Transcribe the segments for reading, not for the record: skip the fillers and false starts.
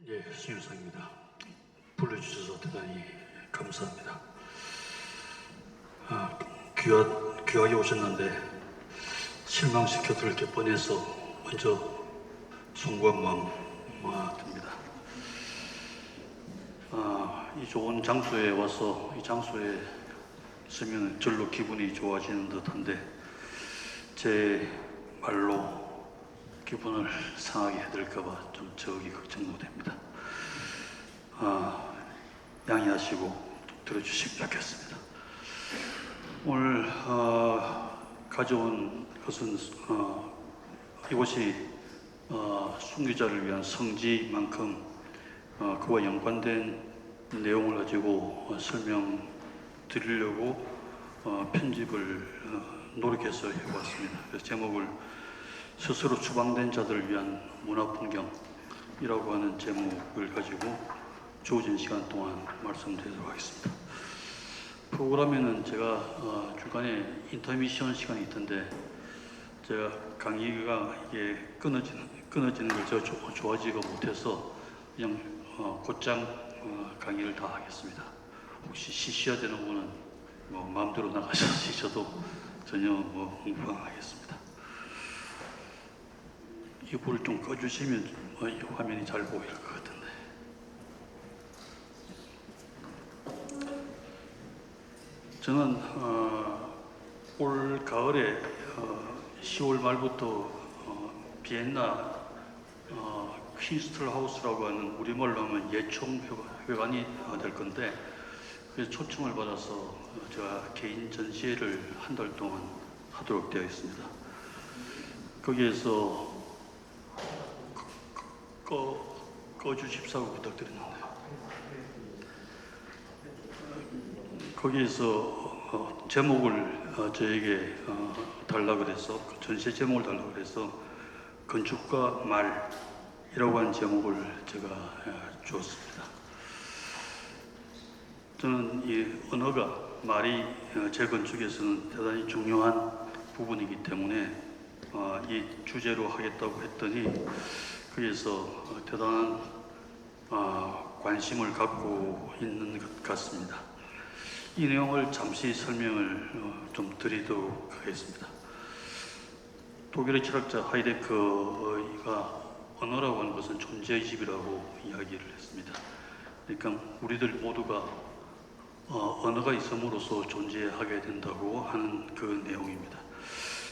예, 신유성입니다. 불러주셔서 대단히 감사합니다. 귀하게 오셨는데 실망시켜 드릴 게 뻔해서 먼저 송구한 마음 듭니다. 이 좋은 장소에 와서 이 장소에 있으면 절로 기분이 좋아지는 듯한데 제 말로 기분을 상하게 해드릴까봐 좀 저기 걱정도 됩니다. 양해하시고 들어주시면 좋겠습니다. 오늘 가져온 것은 이곳이 순교자를 위한 성지만큼 그와 연관된 내용을 가지고 설명드리려고 편집을 노력해서 해봤습니다. 그래서 제목을 스스로 추방된 자들을 위한 문화풍경이라고 하는 제목을 가지고 주어진 시간 동안 말씀드리도록 하겠습니다. 프로그램에는 제가 중간에 인터미션 시간이 있던데 제가 강의가 이게 끊어지는 걸 제가 좋아하지가 못해서 그냥 곧장 강의를 다 하겠습니다. 혹시 쉬셔야 되는 분은 마음대로 나가셔서 쉬셔도 전혀 흥분하겠습니다. 이 불을 좀 꺼주시면 화면이 잘 보일 것 같은데. 저는 올 가을에 10월 말부터 비엔나 퀸스틀하우스라고 하는 우리말로 하면 예총회관이 될 건데 그래서 초청을 받아서 제가 개인 전시회를 한 달 동안 하도록 되어 있습니다. 거기에서 꺼주십사고 부탁드리는데 거기에서 제목을 저에게 달라 그래서 전시회 제목을 달라 그래서 건축과 말이라고 하는 제목을 제가 주었습니다. 저는 이 언어가 말이 재건축에서는 대단히 중요한 부분이기 때문에 이 주제로 하겠다고 했더니 거기에서 대단한 관심을 갖고 있는 것 같습니다. 이 내용을 잠시 설명을 좀 드리도록 하겠습니다. 독일의 철학자 하이데커가 언어라고 하는 것은 존재의 집이라고 이야기를 했습니다. 그러니까 우리들 모두가 언어가 있음으로써 존재하게 된다고 하는 그 내용입니다.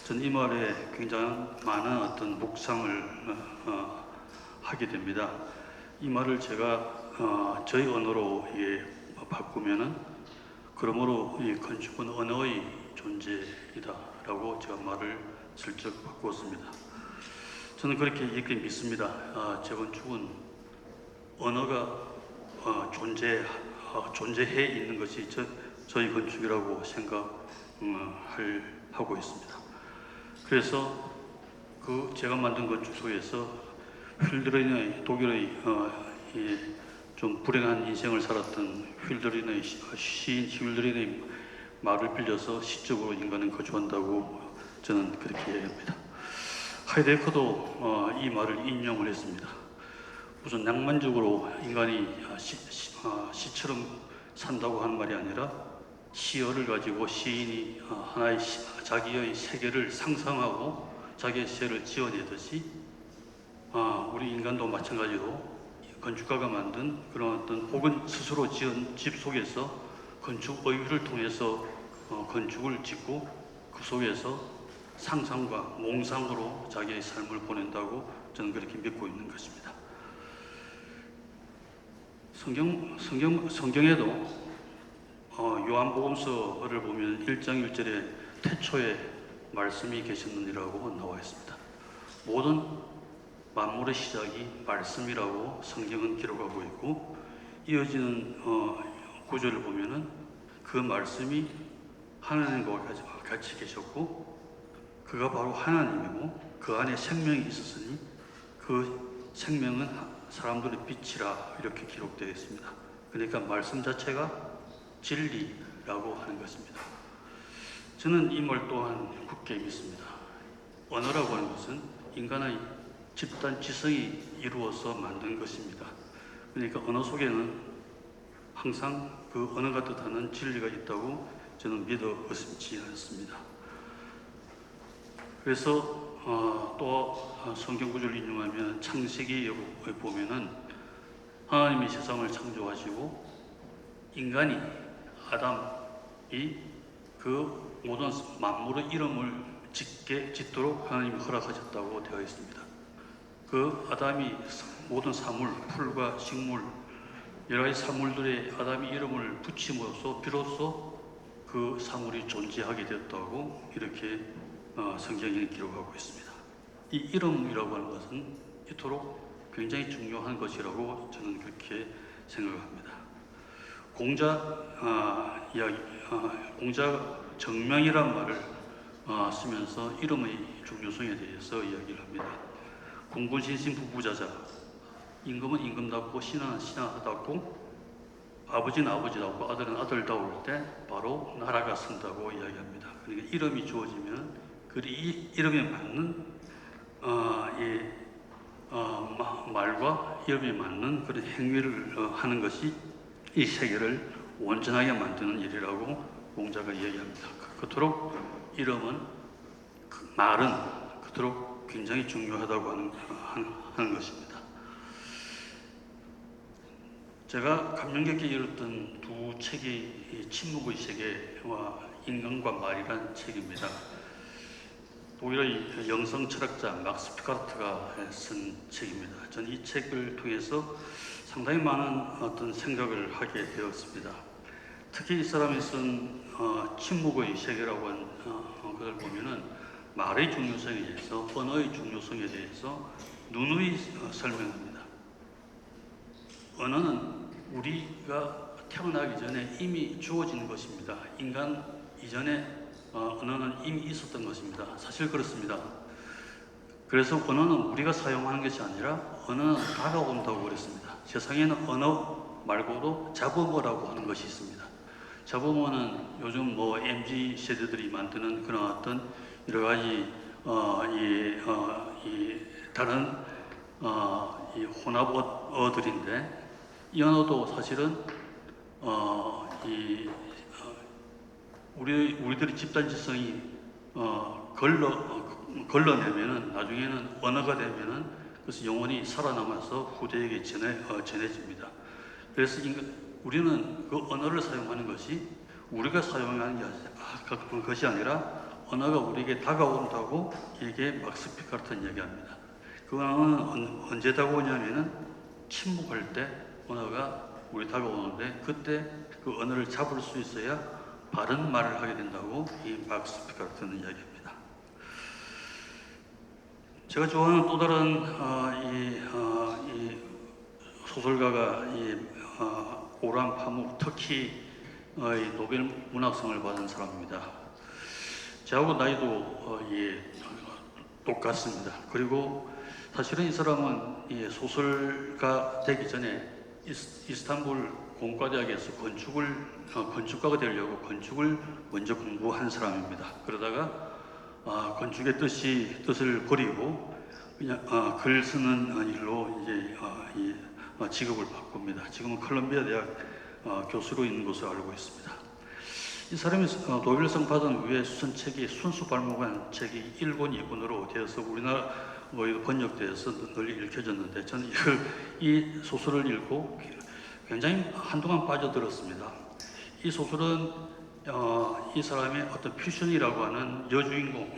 저는 이 말에 굉장히 많은 어떤 묵상을 하게 됩니다. 이 말을 제가 저희 언어로 바꾸면은 그러므로 이 건축은 언어의 존재이다라고 제가 말을 슬쩍 바꾸었습니다. 저는 그렇게 믿습니다. 재건축은 언어가 존재해 있는 것이 저희 건축이라고 생각하고 있습니다. 그래서 제가 만든 건축 속에서 독일의 좀 불행한 인생을 살았던 시인 힐드린의 말을 빌려서 시적으로 인간은 거주한다고 저는 그렇게 이야기합니다. 하이데커도 이 말을 인용을 했습니다. 무슨 낭만적으로 인간이 시처럼 산다고 하는 말이 아니라 시어를 가지고 시인이 하나의 자기의 세계를 상상하고 자기의 세계를 지어내듯이 우리 인간도 마찬가지로 건축가가 만든 그런 어떤 혹은 스스로 지은 집 속에서 건축 의유를 통해서 건축을 짓고 그 속에서 상상과 몽상으로 자기의 삶을 보낸다고 저는 그렇게 믿고 있는 것입니다. 성경에도 요한복음서를 보면 1장 1절에 태초에 말씀이 계셨느니라고 나와 있습니다. 모든 만물의 시작이 말씀이라고 성경은 기록하고 있고 이어지는 구절을 보면은 그 말씀이 하나님과 같이 계셨고 그가 바로 하나님이고 그 안에 생명이 있었으니 그 생명은 사람들의 빛이라 이렇게 기록되어 있습니다. 그러니까 말씀 자체가 진리라고 하는 것입니다. 저는 이 말 또한 굳게 믿습니다. 언어라고 하는 것은 인간의 집단 지성이 이루어서 만든 것입니다. 그러니까 언어 속에는 항상 그 언어가 뜻하는 진리가 있다고 저는 믿어 의심치 않습니다. 그래서 또 성경 구절을 인용하면 창세기에 보면은 하나님이 세상을 창조하시고 인간이 아담이 그 모든 만물의 이름을 짓도록 하나님이 허락하셨다고 되어 있습니다. 그 아담이 모든 사물, 풀과 식물, 여러 가지 사물들의 아담이 이름을 붙임으로써 비로소 그 사물이 존재하게 되었다고 이렇게 성경에 기록하고 있습니다. 이 이름이라고 하는 것은 이토록 굉장히 중요한 것이라고 저는 그렇게 생각합니다. 공자 정명이란 말을 쓰면서 이름의 중요성에 대해서 이야기를 합니다. 공군신신 부부자자, 임금은 임금답고 신하는 신하답고 아버지는 아버지답고 아들은 아들다울 때 바로 나라가 선다고 이야기합니다. 그러니까 이름이 주어지면 그 이름에 맞는 말과 이름에 맞는 그런 행위를 하는 것이 이 세계를 온전하게 만드는 일이라고 공자가 이야기합니다. 그토록 이름은 말은 그토록 굉장히 중요하다고 하는 것입니다. 제가 감명 깊게 읽었던 두 책이 침묵의 세계와 인간과 말이라는 책입니다. 독일의 영성 철학자 막스 피카르트가 쓴 책입니다. 저는 이 책을 통해서 상당히 많은 어떤 생각을 하게 되었습니다. 특히 이 사람이 쓴 침묵의 세계라고 하는 것을 보면은 말의 중요성에 대해서, 언어의 중요성에 대해서 누누이 설명합니다. 언어는 우리가 태어나기 전에 이미 주어진 것입니다. 인간 이전에 언어는 이미 있었던 것입니다. 사실 그렇습니다. 그래서 언어는 우리가 사용하는 것이 아니라 언어는 다가온다고 그랬습니다. 세상에는 언어 말고도 잡음어라고 하는 것이 있습니다. 잡음어는 요즘 MZ 세대들이 만드는 그런 어떤 여러 가지 다른 혼합어들인데, 이 언어도 사실은 우리들의 집단지성이 걸러내면은 나중에는 언어가 되면은 그래서 영원히 살아남아서 후대에게 전해집니다. 그래서 우리는 그 언어를 사용하는 것이 우리가 사용하는 것이 아니라 언어가 우리에게 다가온다고 이게 막스 피카르트는 이야기합니다. 그 언어는 언제 다가오냐면은 침묵할 때 언어가 우리 다가오는데, 그때 그 언어를 잡을 수 있어야 바른 말을 하게 된다고 이 막스 피카르트는 이야기합니다. 제가 좋아하는 또 다른 이 소설가가 오랑 파묵, 터키의 노벨 문학상을 받은 사람입니다. 저하고 나이도 똑같습니다. 그리고 사실은 이 사람은 소설가 되기 전에 이스탄불 공과대학에서 건축가가 되려고 건축을 먼저 공부한 사람입니다. 그러다가 건축의 뜻을 버리고 그냥 글 쓰는 일로 이제 직업을 바꿉니다. 지금은 콜롬비아 대학 교수로 있는 것으로 알고 있습니다. 이 사람이 노벨상 받은 후에 쓴 책이 순수발목한 책이 1권, 2권으로 되어서 우리나라 번역되어서 널리 읽혀졌는데, 저는 이 소설을 읽고 굉장히 한동안 빠져들었습니다. 이 소설은 이 사람의 어떤 퓨션이라고 하는 여주인공을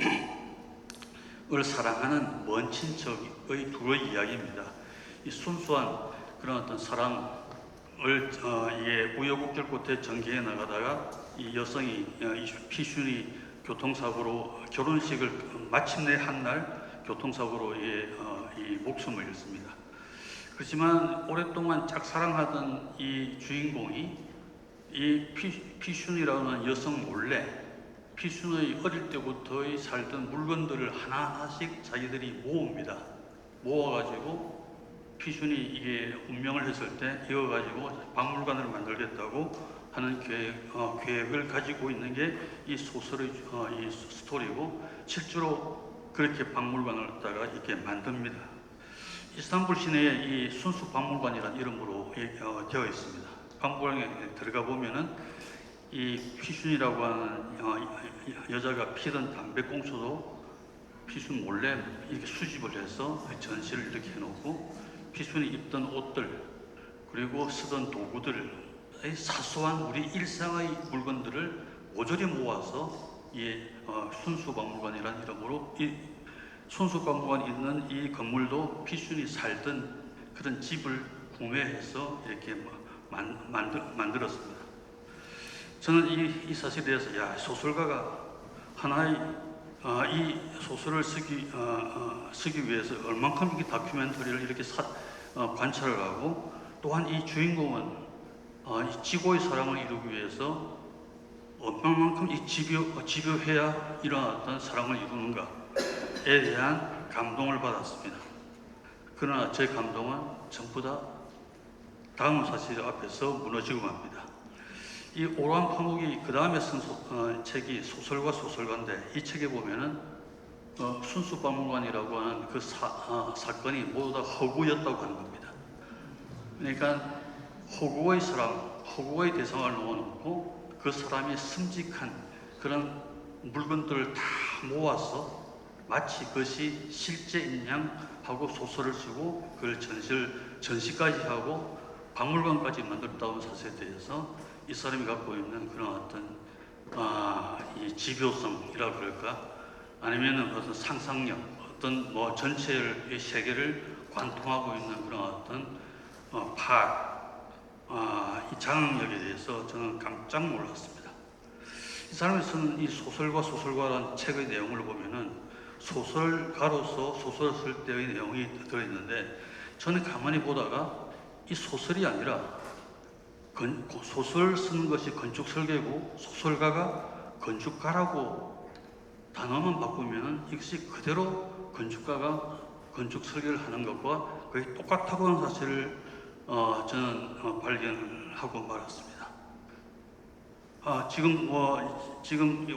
사랑하는 먼 친척의 둘의 이야기입니다. 이 순수한 그런 어떤 사랑을 우여곡절 끝에 전개해 나가다가 이 여성이 이 피슌이 교통사고로 결혼식을 마침내 한 날 교통사고로 이 목숨을 잃습니다. 그렇지만 오랫동안 짝사랑하던 이 주인공이 이 피슌이라는 여성 몰래 피슌의 어릴 때부터 살던 물건들을 하나하나씩 자기들이 모읍니다. 모아가지고 피슌이 이게 운명을 했을 때 이거 가지고 박물관을 만들겠다고 하는 계획을 가지고 있는 게 이 소설의 이 스토리고, 실제로 그렇게 박물관을 갖다가 이렇게 만듭니다. 이스탄불 시내에 이 순수박물관이라는 이름으로 되어 있습니다. 박물관에 들어가 보면은 이 피순이라고 하는 여자가 피던 담배꽁초도 피순 몰래 이렇게 수집을 해서 전시를 이렇게 해놓고, 피순이 입던 옷들 그리고 쓰던 도구들, 사소한 우리 일상의 물건들을 모조리 모아서 이 순수박물관이라는 이름으로, 이 순수박물관이 있는 이 건물도 피순이 살던 그런 집을 구매해서 이렇게 만들었습니다. 저는 이 사실에 대해서, 야, 소설가가 하나의 이 소설을 쓰기 위해서 얼만큼 이 다큐멘터리를 이렇게 관찰을 하고, 또한 이 주인공은 이 지고의 사랑을 이루기 위해서 얼마만큼 이 집요해야 일어났던 사랑을 이루는가에 대한 감동을 받았습니다. 그러나 제 감동은 전부 다 다음 사실 앞에서 무너지고 맙니다. 이 오로한 파묵이 그 다음에 쓴 책이 소설과 소설가인데, 이 책에 보면은 순수박물관이라고 하는 그 사건이 모두 다 허구였다고 하는 겁니다. 그러니까 허구의 사람, 허구의 대상을 놓아놓고 그 사람이 승직한 그런 물건들을 다 모아서 마치 그것이 실제인 양 하고 소설을 쓰고 그걸 전시까지 하고 박물관까지 만들었다는 사실에 대해서 이 사람이 갖고 있는 그런 어떤 이 집요성이라 그럴까, 아니면은 어떤 상상력, 어떤 뭐 전체를, 이 세계를 관통하고 있는 그런 어떤 이 장악력에 대해서 저는 깜짝 놀랐습니다. 이 사람이 쓰는 이 소설과 소설가라는 책의 내용을 보면은 소설가로서 소설을 쓸 때의 내용이 들어있는데, 저는 가만히 보다가 이 소설이 아니라 소설 쓰는 것이 건축 설계고 소설가가 건축가라고 단어만 바꾸면 이것이 그대로 건축가가 건축 설계를 하는 것과 거의 똑같다고 하는 사실을 저는 발견을 하고 말았습니다. 지금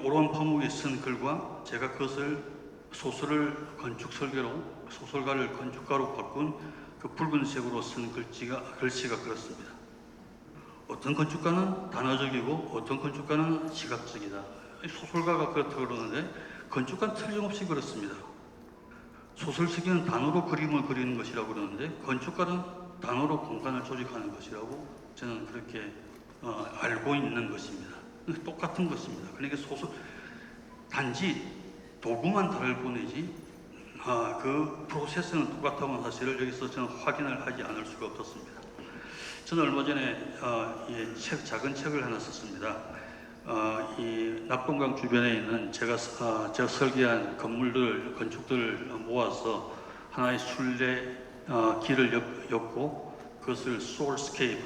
오로한 파묵이 쓴 글과 제가 그것을 소설을 건축 설계로, 소설가를 건축가로 바꾼 그 붉은색으로 쓴 글씨가 그렇습니다. 어떤 건축가는 단어적이고 어떤 건축가는 시각적이다. 소설가가 그렇다고 그러는데 건축가는 틀림없이 그렇습니다. 소설 쓰기는 단어로 그림을 그리는 것이라고 그러는데, 건축가는 단어로 공간을 조직하는 것이라고 저는 그렇게 알고 있는 것입니다. 똑같은 것입니다. 그러니까 단지 도구만 다를 뿐이지 그 프로세스는 똑같다고 하는 사실을 여기서 저는 확인을 하지 않을 수가 없었습니다. 저는 얼마 전에 작은 책을 하나 썼습니다. 이 낙동강 주변에 있는 제가 설계한 건축들을 모아서 하나의 순례 길을 엮고 그것을 소울스케이프,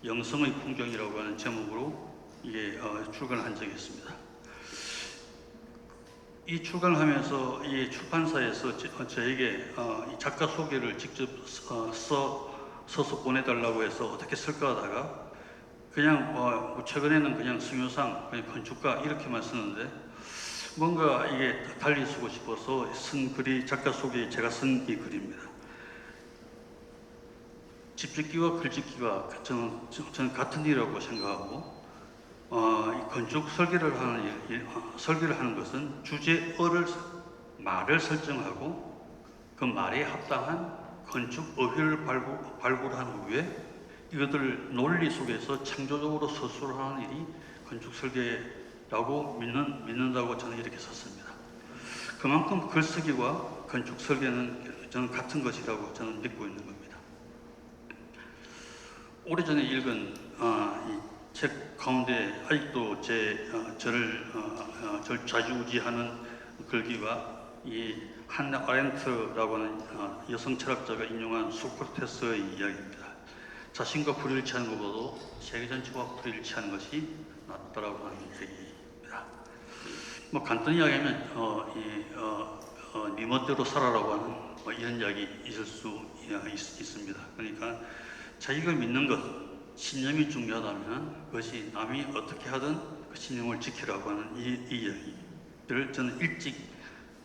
영성의 풍경이라고 하는 제목으로 출간을 한 적이 있습니다. 이 출간을 하면서 이 출판사에서 저에게 이 작가 소개를 직접 써서 보내달라고 해서 어떻게 쓸까 하다가 그냥 최근에는 그냥 승효상, 그냥 건축가 이렇게만 쓰는데, 뭔가 이게 달리 쓰고 싶어서 쓴 글이 작가 소개, 제가 쓴 이 글입니다. 집짓기와 글짓기가 저는 같은 일이라고 생각하고, 이 건축 설계를 하는 것은 말을 설정하고 그 말에 합당한 건축 어휘를 발굴한 후에 이것들을 논리 속에서 창조적으로 서술하는 일이 건축 설계라고 믿는다고 저는 이렇게 썼습니다. 그만큼 글쓰기와 건축 설계는 저는 같은 것이라고 저는 믿고 있는 겁니다. 오래전에 읽은 이 책 가운데 아직도 저를 좌지우지하는 글귀가 이 한나 아렌트라고 하는 여성 철학자가 인용한 소크라테스의 이야기입니다. 자신과 불일치하는 것보다도 세계 전체와 불일치하는 것이 낫다라고 하는 얘기입니다. 간단히 이야기하면 네 멋대로 살아라고 하는 이런 이야기 있을 수 있습니다. 그러니까 자기가 믿는 것, 신념이 중요하다면 그것이 남이 어떻게 하든 그 신념을 지키라고 하는 이 이야기를 저는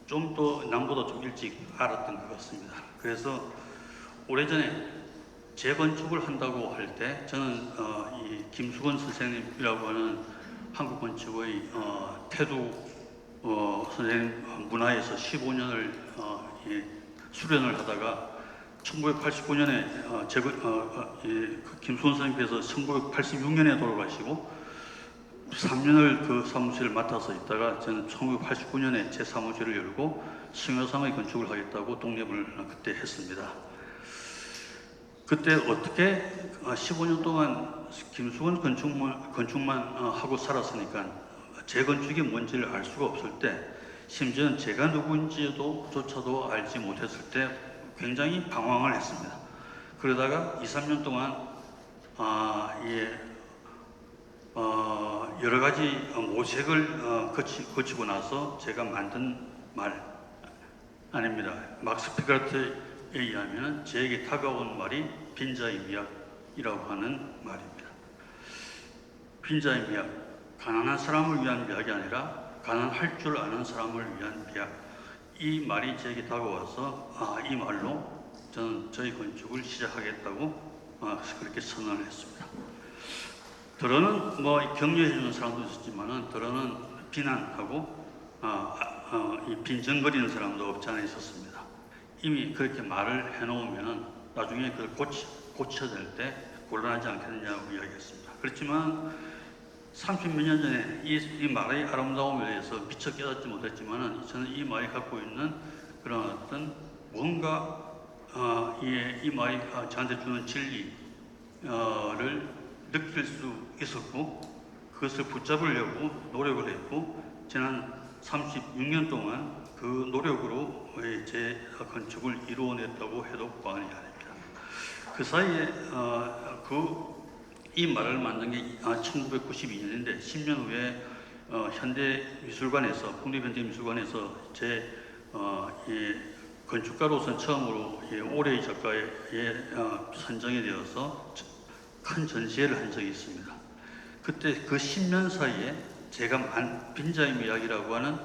좀 더 남보다 좀 일찍 알았던 것 같습니다. 그래서 오래전에 재건축을 한다고 할 때 저는 이 김수건 선생님이라고 하는 한국 건축의 태두 선생님 문화에서 15년을 수련을 하다가 1989년에 그 김수건 선생님께서 1986년에 돌아가시고 3년을 그 사무실을 맡아서 있다가 저는 1989년에 제 사무실을 열고 승효상의 건축을 하겠다고 독립을 그때 했습니다. 그때 어떻게 15년 동안 김수건 건축만 하고 살았으니까 재건축이 뭔지를 알 수가 없을 때, 심지어는 제가 누구인지조차도 알지 못했을 때 굉장히 방황을 했습니다. 그러다가 2, 3년 동안 여러 가지 모색을 거치고 나서 제가 만든 말 아닙니다. 막스 피카르트에 의하면 저에게 다가온 말이 빈자의 미학이라고 하는 말입니다. 빈자의 미학, 가난한 사람을 위한 미학이 아니라 가난할 줄 아는 사람을 위한 미학. 이 말이 저에게 다가와서 이 말로 저는 저희 건축을 시작하겠다고 그렇게 선언을 했습니다. 더러는 격려해 주는 사람도 있었지만은 더러는 비난하고 이 빈정거리는 사람도 없지 않아 있었습니다. 이미 그렇게 말을 해놓으면 나중에 그걸 고쳐야 될 때 곤란하지 않겠느냐고 이야기했습니다. 그렇지만 30몇 년 전에 이 말의 아름다움에 대해서 미처 깨닫지 못했지만은 저는 이 말이 갖고 있는 그런 어떤 뭔가 이 말이 저한테 주는 진리를 느낄 수 있었고, 그것을 붙잡으려고 노력을 했고, 지난 36년 동안 그 노력으로 제 건축을 이루어냈다고 해도 과언이 아닙니다. 그 사이에 이 말을 만든 게 1992년인데 10년 후에 현대미술관에서, 국립현대미술관에서 제 건축가로서 처음으로 올해의 작가에 선정이 되어서 큰 전시회를 한 적이 있습니다. 그때 그 10년 사이에 제가 빈자의 미학이라고 하는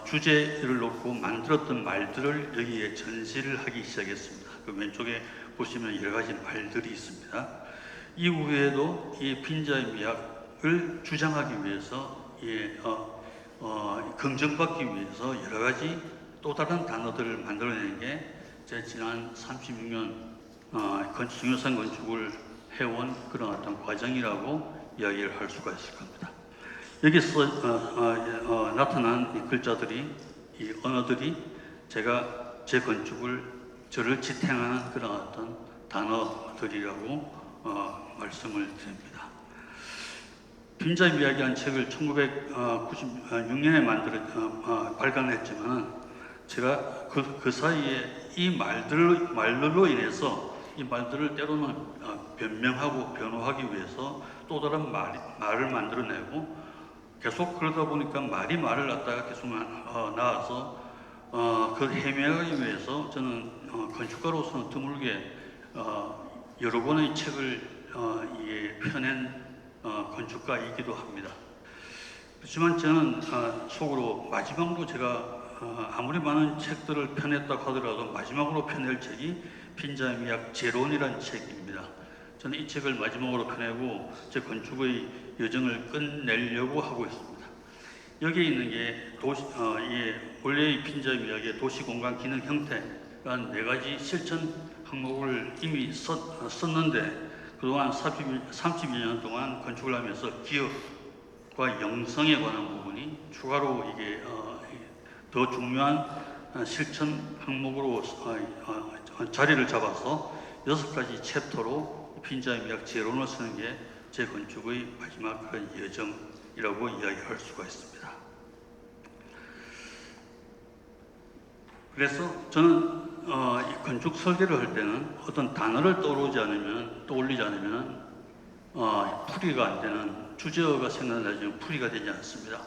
주제를 놓고 만들었던 말들을 여기에 전시를 하기 시작했습니다. 그 왼쪽에 보시면 여러 가지 말들이 있습니다. 이후에도 이 빈자의 미학을 주장하기 위해서 긍정받기 위해서 여러 가지 또 다른 단어들을 만들어내는 게 제 지난 36년 중요상 건축을 해온 그런 어떤 과정이라고 이야기를 할 수가 있을 겁니다. 여기서 나타난 이 글자들이, 이 언어들이 제가 제 건축을 저를 지탱하는 그런 어떤 단어들이라고 말씀을 드립니다. 빈자의 미학이라는 책을 1996년에 발간했지만 제가 그 사이에 이 말들로 인해서 이 말들을 때로는 변명하고 변호하기 위해서 또 다른 말을 만들어내고 계속 그러다 보니까 말을 갖다가 계속 나와서 그 헤매하기 위해서 저는 건축가로서는 드물게 여러 권의 책을 펴낸 건축가이기도 합니다. 그렇지만 저는 속으로 마지막으로 제가 아무리 많은 책들을 펴냈다고 하더라도 마지막으로 펴낼 책이 빈자의 미학 재론이라는 책입니다. 저는 이 책을 마지막으로 펴내고 제 건축의 여정을 끝내려고 하고 있습니다. 여기에 있는 게 원래의 빈자의 미학의 도시공간 기능 형태라는 4가지 실천 항목을 이미 썼는데, 그동안 30여 년 동안 건축을 하면서 기업과 영성에 관한 부분이 추가로 이게 더 중요한 실천 항목으로 자리를 잡아서 6가지 챕터로 빈자의 미학 재론을 쓰는 게 제 건축의 마지막 그런 여정이라고 이야기할 수가 있습니다. 그래서 저는 이 건축 설계를 할 때는 어떤 단어를 떠올리지 않으면 풀이가 안 되는, 주제어가 생각나지 풀이가 되지 않습니다.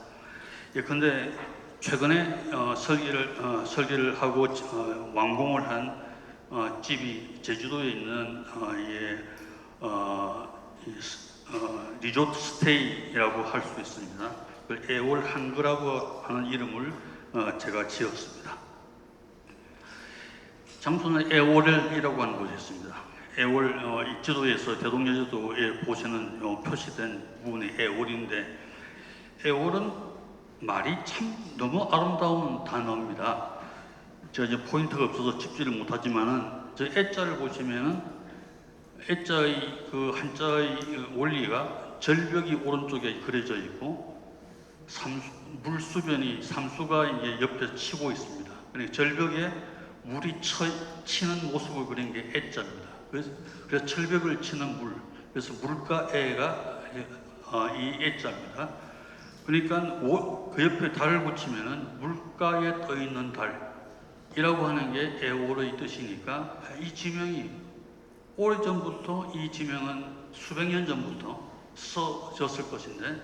예컨대 최근에 설계를 하고 완공을 한 집이 제주도에 있는 리조트 스테이라고 할 수 있습니다. 애월 한거라고 하는 이름을 제가 지었습니다. 장소는 애월이라고 하는 곳에 있습니다. 애월 이 지도에서 대동여제도에 보시는 표시된 부분이 애월인데, 애월은 말이 참 너무 아름다운 단어입니다. 제가 이제 포인트가 없어서 짚지를 못하지만은 저 애자를 보시면은 애자의 그 한자의 원리가 절벽이 오른쪽에 그려져 있고 물수변이 삼수가 이제 옆에 치고 있습니다. 그러니까 절벽에 물이 치는 모습을 그린 게 애자입니다. 그래서 철벽을 치는 물, 그래서 물과 애가 이 애자입니다. 그러니까 그 옆에 달을 붙이면은 물가에 떠 있는 달이라고 하는 게 애월의 뜻이니까 이 지명이 오래전부터 이 지명은 수백 년 전부터 써졌을 것인데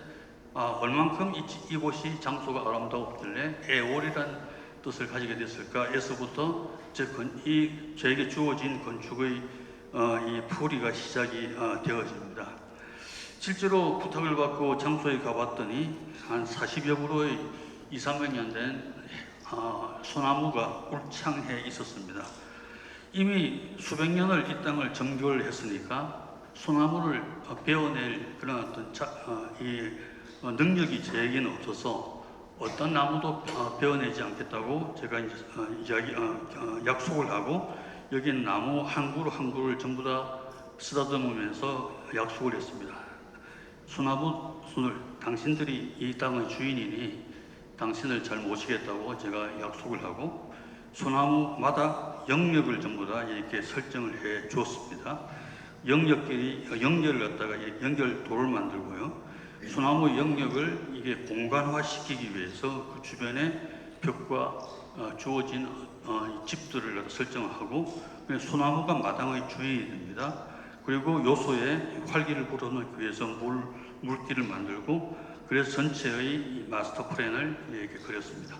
얼만큼 이곳이 장소가 아름다웠길래 애월이라는 뜻을 가지게 됐을까?에서부터 저에게 주어진 건축의 이 풀이가 시작이 되어집니다. 실제로 부탁을 받고 장소에 가봤더니 한 40여 그루의 200~300년 된 소나무가 울창해 있었습니다. 이미 수백 년을 이 땅을 정교를 했으니까 소나무를 베어낼 그런 어떤 능력이 저에게는 없어서 어떤 나무도 베어내지 않겠다고 제가 이제 약속을 하고 여기는 나무 한 그루 한 그루를 전부 다 쓰다듬으면서 약속을 했습니다. 소나무 손을 당신들이 이 땅의 주인이니 당신을 잘 모시겠다고 제가 약속을 하고 소나무마다 영역을 전부 다 이렇게 설정을 해 주었습니다. 영역을 갖다가 연결도를 만들고요. 소나무 영역을 이게 공간화 시키기 위해서 그 주변에 벽과 주어진 집들을 설정하고 소나무가 마당의 주인이 됩니다. 그리고 요소에 활기를 불어넣기 위해서 물길을 만들고 그래서 전체의 마스터 플랜을 이렇게 그렸습니다.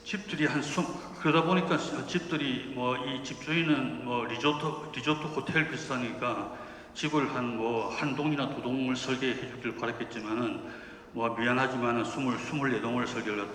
집들이 그러다 보니까 집들이 이 집주인은 리조트 호텔 비싸니까 집을 한 동이나 두 동을 설계해 주길 바랐겠지만은 미안하지만은 24동을 설계를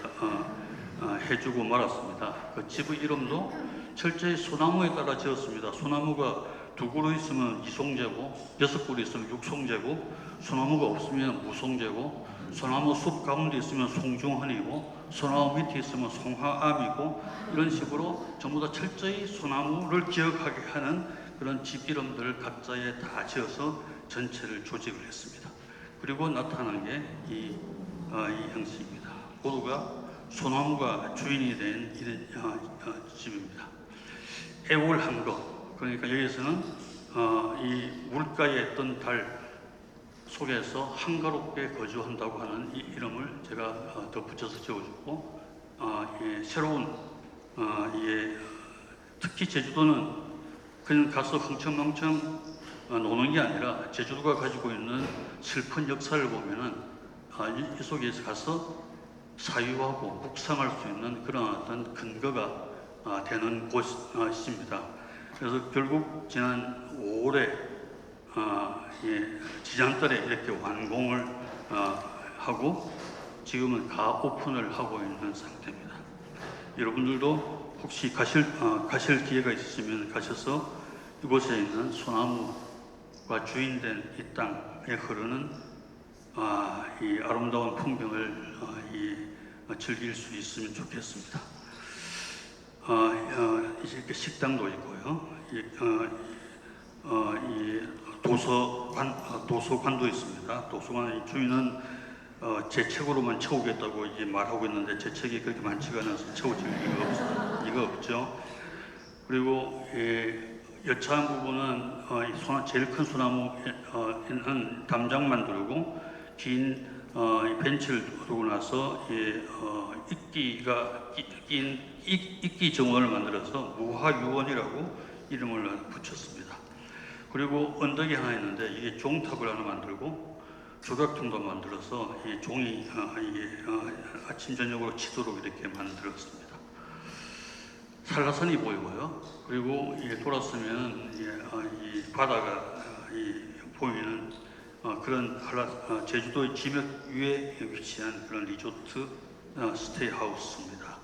해주고 말았습니다. 그 집의 이름도 철저히 소나무에 따라 지었습니다. 소나무가 2그루 있으면 이송제고 6그루 있으면 육송제고 소나무가 없으면 무송제고 소나무 숲 가운데 있으면 송중헌이고 소나무 밑에 있으면 송하암이고 이런 식으로 전부 다 철저히 소나무를 기억하게 하는 그런 집 이름들을 각자에 다 지어서 전체를 조직을 했습니다. 그리고 나타난 게 이 형식입니다. 모두가 소나무가 주인이 된 집입니다. 애월한 것, 그러니까 여기서는 이 물가에 있던 달 속에서 한가롭게 거주한다고 하는 이 이름을 제가 덧붙여서 지어주고 새로운 특히 제주도는 그냥 가서 흥청망청 노는 게 아니라 제주도가 가지고 있는 슬픈 역사를 보면은 이 속에서 가서 사유하고 묵상할 수 있는 그런 어떤 근거가 되는 곳입니다. 그래서 결국 지난 5월에 지난달에 이렇게 완공을 하고 지금은 오픈을 하고 있는 상태입니다. 여러분들도 혹시 가실 기회가 있으시면 가셔서 이곳에 있는 소나무가 주인된 이 땅에 흐르는 이 아름다운 풍경을 즐길 수 있으면 좋겠습니다. 이렇게 식당도 있고요. 도서관도 있습니다. 도서관의 주인은 제 책으로만 채우겠다고 말하고 있는데 제 책이 그렇게 많지가 않아서 채워질 리가 없죠. 그리고 여차한 부분은 제일 큰 소나무는 담장 만들고 긴 벤치를 두고 나서 이끼 정원을 만들어서 무화유원이라고 이름을 붙였습니다. 그리고 언덕이 하나 있는데 이게 종탑을 하나 만들고 조각통도 만들어서 이 종이 아침 저녁으로 치도록 이렇게 만들었습니다. 산라산이 보이고요. 그리고 돌았으면 이 바다가 보이는 그런 제주도의 지역 위에 위치한 그런 리조트 스테이 하우스입니다.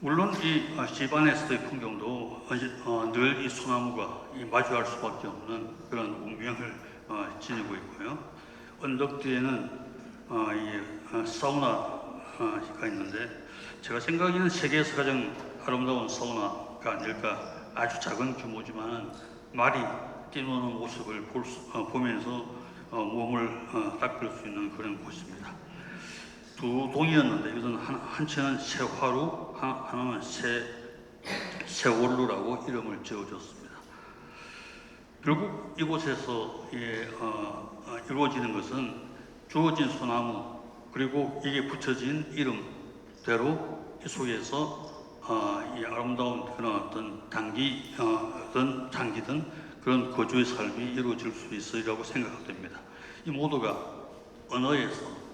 물론 이 시바네스의 풍경도 늘 이 소나무가 마주할 수밖에 없는 그런 운명을 지니고 있고요. 언덕 뒤에는 사우나가 있는데 제가 생각에는 세계에서 가장 아름다운 사우나가 아닐까. 아주 작은 규모지만 말이 뛰노는 모습을 보면서 몸을 닦을 수 있는 그런 곳입니다. 두 동이었는데 이것은 한 채는 새화루, 하나는 새월루라고 이름을 지어줬습니다. 결국 이곳에서 이루어지는 것은 주어진 소나무 그리고 이게 붙여진 이름대로 이 속에서 이 아름다운 그런 어떤 장기든 그런 거주의 삶이 이루어질 수 있으리라고 생각됩니다. 이 모두가 언어에서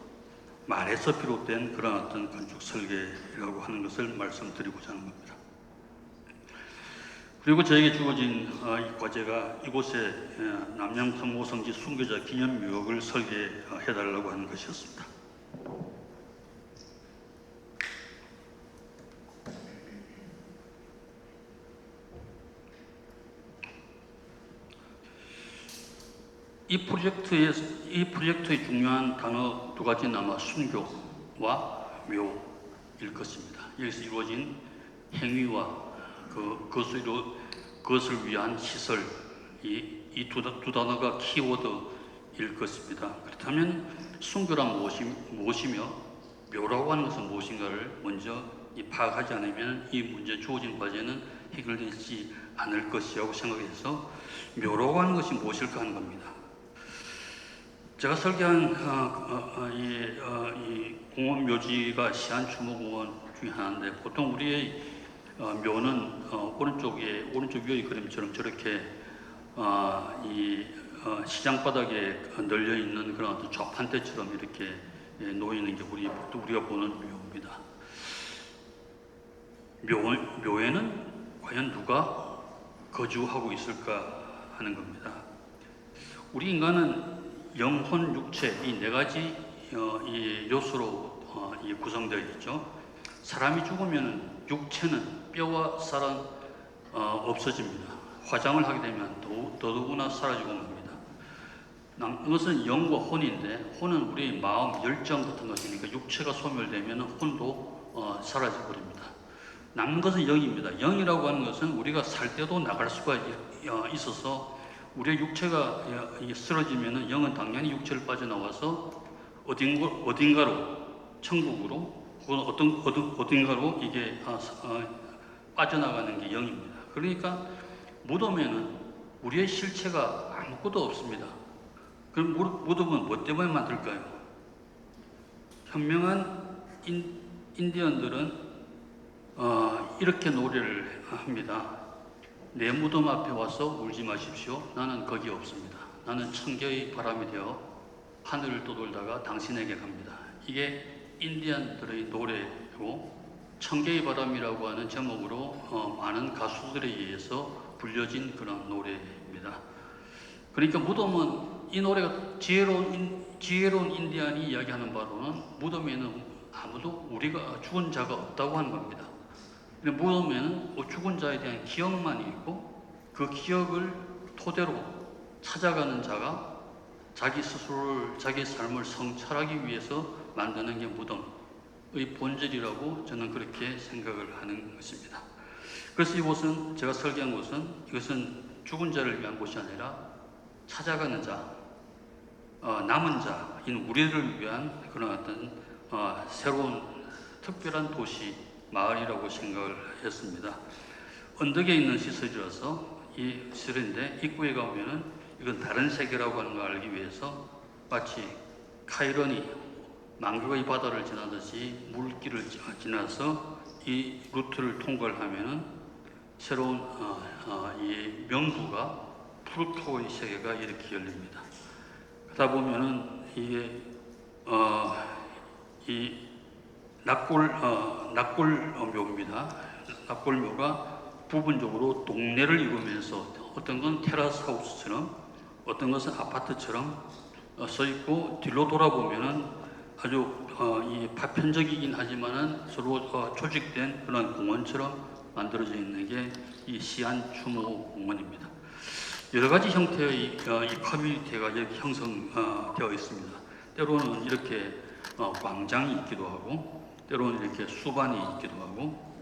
말에서 비롯된 그런 어떤 건축 설계라고 하는 것을 말씀드리고자 하는 겁니다. 그리고 저에게 주어진 이 과제가 이곳에 남양성모성지 순교자 기념묘역을 설계해달라고 하는 것이었습니다. 이 프로젝트의 중요한 단어 두 가지는 아마 순교와 묘일 것입니다. 여기서 이루어진 행위와 그것을 위한 시설, 이 두 단어가 키워드일 것입니다. 그렇다면 순교란 무엇이며 묘라고 하는 것은 무엇인가를 먼저 파악하지 않으면 이 문제 주어진 과제는 해결되지 않을 것이라고 생각해서 묘라고 하는 것이 무엇일까 하는 겁니다. 제가 설계한 이 공원 묘지가 시안추모공원 중에 하나인데 보통 우리의 묘는 오른쪽 위의 그림처럼 저렇게 시장 바닥에 널려 있는 그런 어떤 좌판대처럼 이렇게 놓이는 게 우리가 보는 묘입니다. 묘에는 과연 누가 거주하고 있을까 하는 겁니다. 우리 인간은 영혼, 육체 이 네 가지 이 요소로 구성되어 있죠. 사람이 죽으면 육체는 뼈와 살은 없어집니다. 화장을 하게 되면 더더구나 사라지고 맙니다. 이것은 영과 혼인데 혼은 우리의 마음, 열정 같은 것이니까 육체가 소멸되면 혼도 사라져 버립니다. 남는 것은 영입니다. 영이라고 하는 것은 우리가 살 때도 나갈 수가 있어서 우리의 육체가 쓰러지면 영은 당연히 육체를 빠져나와서 어딘가로 천국으로 혹은 어딘가로 이게 빠져나가는 게 영입니다. 그러니까 무덤에는 우리의 실체가 아무것도 없습니다. 그럼 무덤은 뭐 때문에 만들까요? 현명한 인디언들은 이렇게 노래를 합니다. 내 무덤 앞에 와서 울지 마십시오. 나는 거기 없습니다. 나는 천개의 바람이 되어 하늘을 떠돌다가 당신에게 갑니다. 이게 인디언들의 노래고 천개의 바람이라고 하는 제목으로 많은 가수들에 의해서 불려진 그런 노래입니다. 그러니까 무덤은 이 노래가 지혜로운 인디언이 이야기하는 바로는 무덤에는 아무도 우리가 죽은 자가 없다고 하는 겁니다. 무덤에는 죽은 자에 대한 기억만 있고 그 기억을 토대로 찾아가는 자가 자기 스스로를, 자기 삶을 성찰하기 위해서 만드는 게 무덤의 본질이라고 저는 그렇게 생각을 하는 것입니다. 그래서 이곳은 제가 설계한 곳은 이것은 죽은 자를 위한 곳이 아니라 찾아가는 자, 남은 자인 우리를 위한 그런 어떤 새로운 특별한 도시, 마을이라고 생각을 했습니다. 언덕에 있는 시설이라서 이 시설인데 입구에 가면은 이건 다른 세계라고 하는 걸 알기 위해서 마치 카이런이 망각의 바다를 지나듯이 물길을 지나서 이 루트를 통과를 하면은 새로운 이 명부가 플루토의 세계가 이렇게 열립니다. 그러다 보면은 이게 이 낙골묘입니다. 낙골묘가 부분적으로 동네를 이루면서 어떤 건 테라스 하우스처럼 어떤 것은 아파트처럼 서 있고 뒤로 돌아보면은 아주 이 파편적이긴 하지만은 서로 조직된 그런 공원처럼 만들어져 있는 게 이 시안 추모 공원입니다. 여러 가지 형태의 이 커뮤니티가 이렇게 형성되어 있습니다. 때로는 이렇게 광장이 있기도 하고, 때로는 이렇게 수반이 있기도 하고,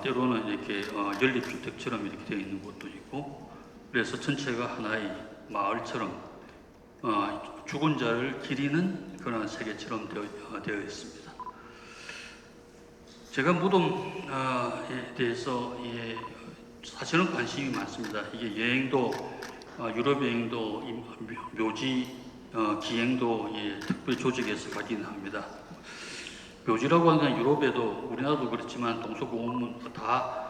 때로는 이렇게 연립주택처럼 이렇게 되어 있는 곳도 있고, 그래서 전체가 하나의 마을처럼 죽은 자를 기리는 그런 세계처럼 되어 있습니다. 제가 무덤에 대해서 사실은 관심이 많습니다. 이게 여행도 유럽 여행도 묘지 기행도 특별 조직에서 가긴 합니다. 묘지라고 하는 건 유럽에도 우리나라도 그렇지만 동서고금은 다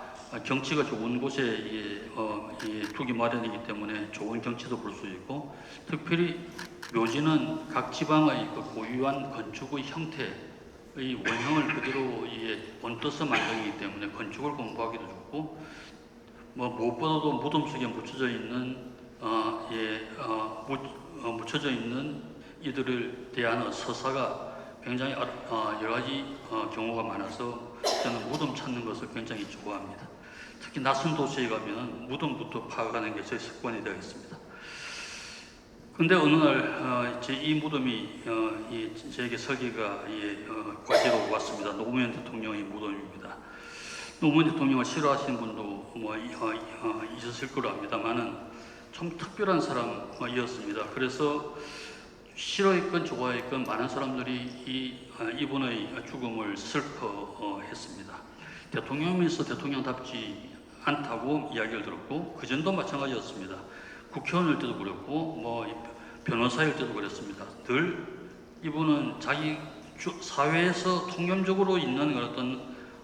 경치가 좋은 곳에 두기 마련이기 때문에 좋은 경치도 볼 수 있고, 특별히 묘지는 각 지방의 그 고유한 건축의 형태의 원형을 그대로 본떠서 만들기 때문에 건축을 공부하기도 좋고, 무엇보다도 무덤 속에 묻혀져 있는 이들을 대한 서사가 굉장히 여러 가지 경우가 많아서 저는 무덤 찾는 것을 굉장히 좋아합니다. 특히 낯선 도시에 가면 무덤부터 파악하는 게 제 습관이 되어 있습니다. 근데 어느 날 이 무덤이 저에게 설계가 과제로 왔습니다. 노무현 대통령의 무덤입니다. 노무현 대통령을 싫어하시는 분도 있었을 거로 합니다만은 좀 특별한 사람이었습니다. 그래서 싫어했건 좋아했건 많은 사람들이 이분의 죽음을 슬퍼했습니다. 대통령이면서 대통령답지 않다고 이야기를 들었고, 그 전도 마찬가지였습니다. 국회의원일 때도 그랬고 변호사일 때도 그랬습니다. 늘 이분은 자기 사회에서 통념적으로 있는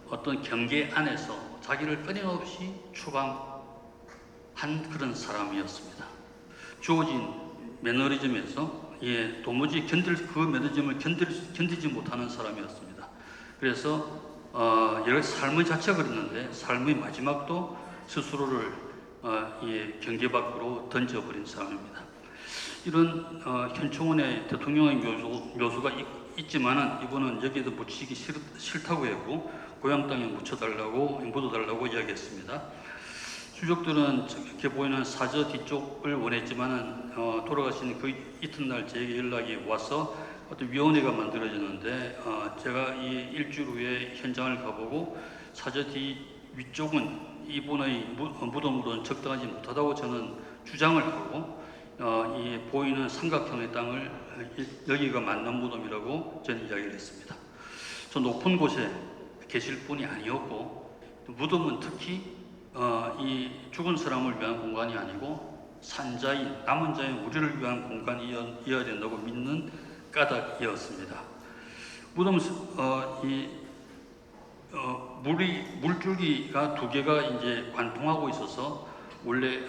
어떤 경계 안에서 자기를 끊임없이 추방한 그런 사람이었습니다. 주어진 매너리즘에서 도무지 그 매너리즘을 견디지 못하는 사람이었습니다. 그래서 여러 삶의 자체가 그랬는데 삶의 마지막도 스스로를 경계 밖으로 던져버린 사람입니다. 이런 현충원에 대통령의 묘수가 있지만은 이분은 여기에도 묻히기 싫다고 했고, 고향 땅에 묻어달라고 이야기했습니다. 수족들은 이렇게 보이는 사저 뒤쪽을 원했지만은 돌아가신 그 이튿날 제게 연락이 와서 어떤 위원회가 만들어졌는데, 제가 이 일주일 후에 현장을 가보고 사저 뒤 위쪽은 이분의 무덤으로는 적당하지 못하다고 저는 주장을 하고, 이 보이는 삼각형의 땅을 여기가 맞는 무덤이라고 저는 이야기를 했습니다. 저 높은 곳에 계실 분이 아니었고, 무덤은 특히 이 죽은 사람을 위한 공간이 아니고 산자인 남은 자인 우리를 위한 공간이어야 된다고 믿는 까닭이었습니다. 무덤 물줄기가 두 개가 이제 관통하고 있어서 원래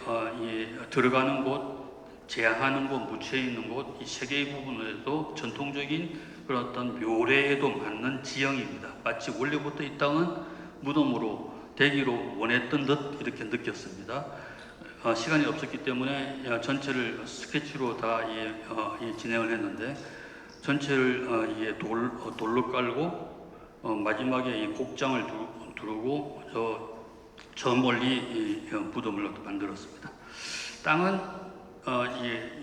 들어가는 곳, 제한하는 곳, 묻혀 있는 곳, 이 세 개의 부분에도 전통적인 그런 어떤 묘례에도 맞는 지형입니다. 마치 원래부터 이 땅은 무덤으로 되기로 원했던 듯 이렇게 느꼈습니다. 시간이 없었기 때문에 전체를 스케치로 다 진행을 했는데, 전체를 돌로 깔고 마지막에 곡장을 두르고 저 멀리 무덤을 만들었습니다. 땅은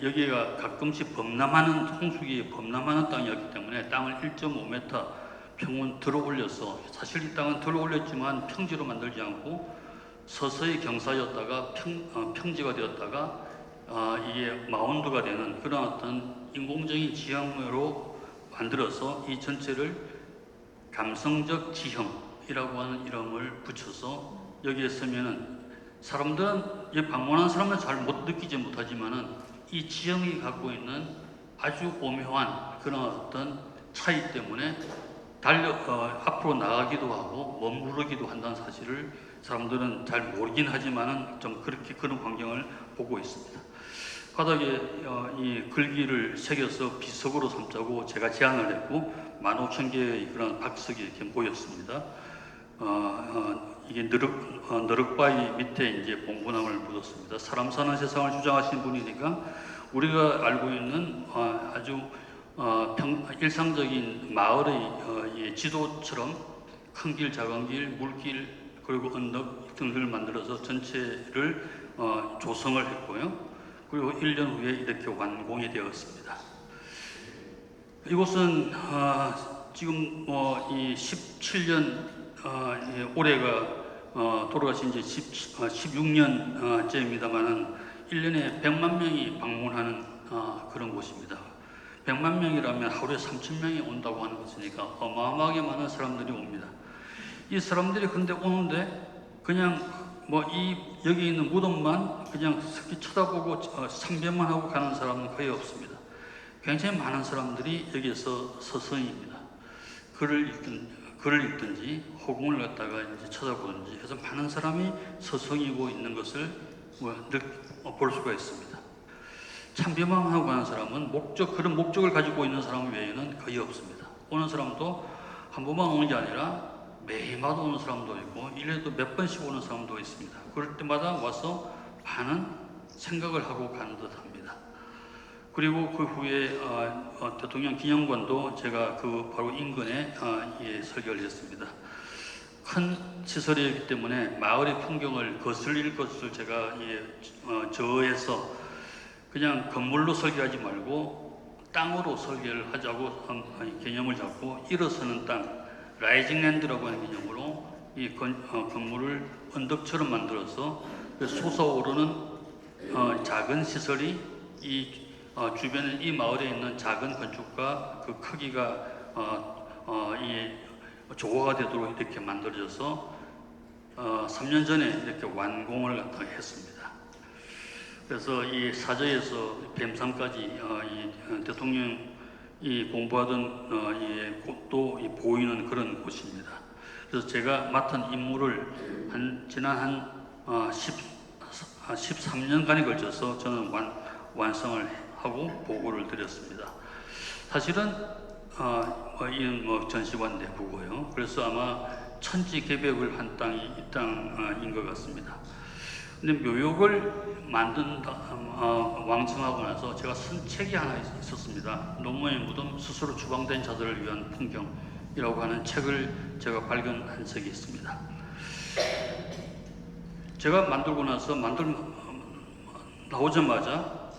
여기가 가끔씩 홍수기에 범람하는 땅이었기 때문에 땅을 1.5m 평원 들어 올려서, 사실 이 땅은 들어 올렸지만 평지로 만들지 않고 서서히 경사였다가 평지가 되었다가 이게 마운드가 되는 그런 어떤 인공적인 지형으로 만들어서 이 전체를 감성적 지형이라고 하는 이름을 붙여서 여기에 서면은 사람들은 방문한 사람은 잘 못 느끼지 못하지만은 이 지형이 갖고 있는 아주 오묘한 그런 어떤 차이 때문에 앞으로 나가기도 하고 머무르기도 한다는 사실을 사람들은 잘 모르긴 하지만은 좀 그런 환경을 보고 있습니다. 바닥에 이 글귀를 새겨서 비석으로 삼자고 제가 제안을 했고 15,000개의 그런 박석이 이렇게 모였습니다. 이게 너럭바위 밑에 이제 봉분함을 묻었습니다. 사람 사는 세상을 주장하시는 분이니까 우리가 알고 있는 아주 일상적인 마을의 이 지도처럼 큰 길, 작은 길, 물길, 그리고 언덕 등을 만들어서 전체를 조성을 했고요. 그리고 1년 후에 이렇게 완공이 되었습니다. 이곳은 지금 이 17년 올해가 돌아가신 지 16년째입니다만은 1년에 100만 명이 방문하는 그런 곳입니다. 100만 명이라면 하루에 3,000명이 온다고 하는 것이니까 어마어마하게 많은 사람들이 옵니다. 이 사람들이 그런데 오는데 그냥 여기 있는 무덤만 그냥 스키 쳐다보고 상변만 하고 가는 사람은 거의 없습니다. 굉장히 많은 사람들이 여기에서 서성입니다. 글을 읽든지 호공을 갖다가 이제 쳐다보든지 해서 많은 사람이 서성이고 있는 것을 볼 수가 있습니다. 참비망하고 가는 사람은 그런 목적을 가지고 있는 사람 외에는 거의 없습니다. 오는 사람도 한 번만 오는 게 아니라 매일마다 오는 사람도 있고 1년에도 몇 번씩 오는 사람도 있습니다. 그럴 때마다 와서 많은 생각을 하고 가는 듯 합니다. 그리고 그 후에 대통령 기념관도 제가 그 바로 인근에 설계를 했습니다. 큰 시설이기 때문에 마을의 풍경을 거슬릴 것을 제가 저해서 그냥 건물로 설계하지 말고 땅으로 설계를 하자고 개념을 잡고 일어서는 땅, 라이징랜드라고 하는 개념으로 이 건물을 언덕처럼 만들어서 솟아오르는 작은 시설이 이 주변에 이 마을에 있는 작은 건축과 그 크기가 조화가 되도록 이렇게 만들어져서 3년 전에 이렇게 완공을 갖다 했습니다. 그래서 이 사저에서 뱀산까지 이 대통령이 공부하던 곳도 보이는 그런 곳입니다. 그래서 제가 맡은 임무를 지난 13년간에 걸쳐서 저는 완성을 하고 보고를 드렸습니다. 사실은 이는 전시관 내부고요. 그래서 아마 천지개벽을 한 땅이 이 땅인 것 같습니다. 근데 묘역을 완성하고 나서 제가 쓴 책이 하나 있었습니다. 노무현의 무덤 스스로 추방된 자들을 위한 풍경이라고 하는 책을 제가 발견한 적이 있습니다. 제가 만들고 나서 나오자마자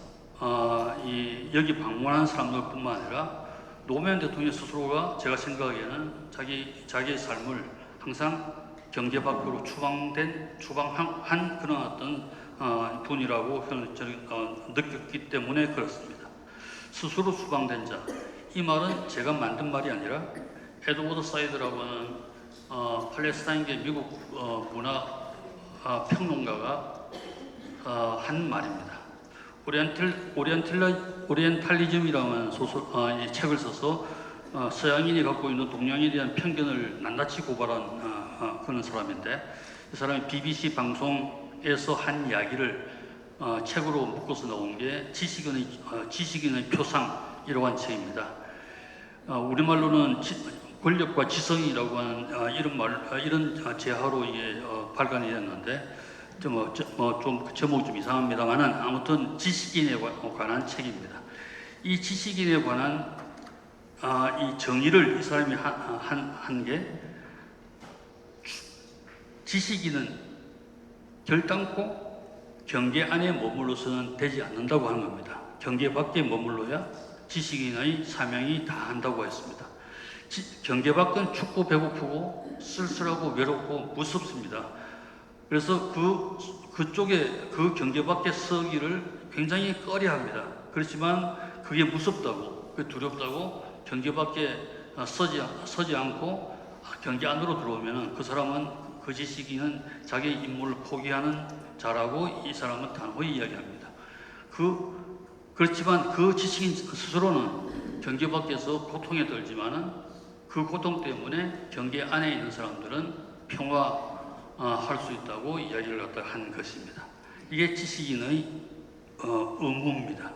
여기 방문한 사람들뿐만 아니라 노무현 대통령 스스로가 제가 생각하기에는 자기의 삶을 항상 경계 밖으로 추방한 그런 어떤 분이라고 느꼈기 때문에 그렇습니다. 스스로 추방된 자. 이 말은 제가 만든 말이 아니라 에드워드 사이드라고 하는 팔레스타인계 미국 문화 평론가가 한 말입니다. 오리엔탈리즘이라는 이 책을 써서 서양인이 갖고 있는 동양에 대한 편견을 낱낱이 고발한 그런 사람인데, 이 사람이 BBC 방송에서 한 이야기를 책으로 묶어서 나온 게 지식인의 표상이라고 한 책입니다. 우리말로는 권력과 지성이라고 하는 이런 제하로 이게 발간이 됐는데, 좀 제목이 좀 이상합니다만은 아무튼 지식인에 관한 책입니다. 이 지식인에 관한 이 정의를 이 사람이 한 게, 지식인은 결단코 경계 안에 머물러서는 되지 않는다고 하는 겁니다. 경계 밖에 머물러야 지식인의 사명이 다한다고 했습니다. 경계 밖은 춥고 배고프고 쓸쓸하고 외롭고 무섭습니다. 그래서 그쪽에 그 경계 밖에 서기를 굉장히 꺼려합니다. 그렇지만 그게 무섭다고, 그게 두렵다고 경계 밖에 서지 않고 경계 안으로 들어오면 그 사람은, 그 지식인은 자기 임무를 포기하는 자라고 이 사람은 단호히 이야기합니다. 그렇지만 그 지식인 스스로는 경계 밖에서 고통에 떨지만은 그 고통 때문에 경계 안에 있는 사람들은 평화할 수 있다고 이야기를 갖다 한 것입니다. 이게 지식인의 의무입니다.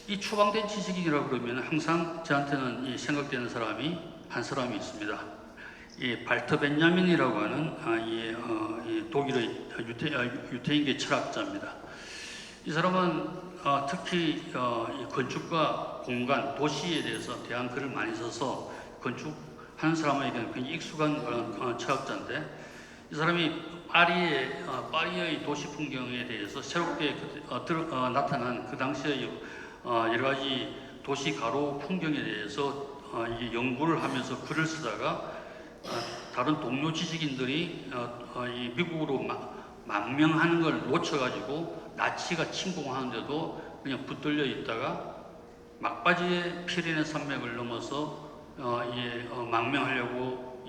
이 추방된 지식인이라고 그러면 항상 저한테는 생각되는 사람이 한 사람이 있습니다. 이 발터 벤야민이라고 하는 독일의 유태인계 철학자입니다. 이 사람은 특히 이 건축과 공간, 도시에 대한 글을 많이 써서 건축하는 사람에게는 굉장히 익숙한 그런 철학자인데, 이 사람이 파리의 도시 풍경에 대해서 새롭게 나타난 그 당시의 여러 가지 도시 가로 풍경에 대해서 이 연구를 하면서 글을 쓰다가 다른 동료 지식인들이 이 미국으로 망명하는 걸 놓쳐가지고 나치가 침공하는데도 그냥 붙들려 있다가 막바지에 피레네 산맥을 넘어서 망명하려고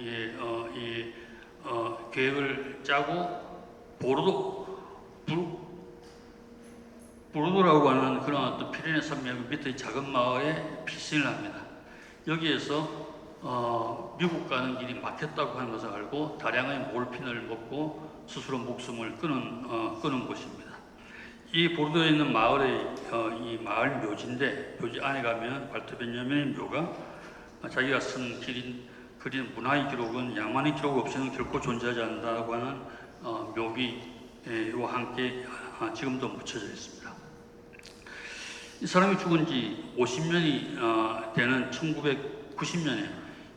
계획을 짜고 보르도라고 하는 그런 어떤 피레네 산맥 밑의 작은 마을에 피신을 합니다. 여기에서 미국 가는 길이 막혔다고 하는 것을 알고 다량의 몰핀을 먹고 스스로 목숨을 끊은 곳입니다. 이 보르도에 있는 마을의 이 마을 묘지인데, 묘지 안에 가면 발터 베냐민의 묘가 자기가 쓴 그린 문화의 기록은 양만의 기록 없이는 결코 존재하지 않는다고 하는 묘기와 함께 지금도 묻혀져 있습니다. 이 사람이 죽은 지 50년이 되는 1990년에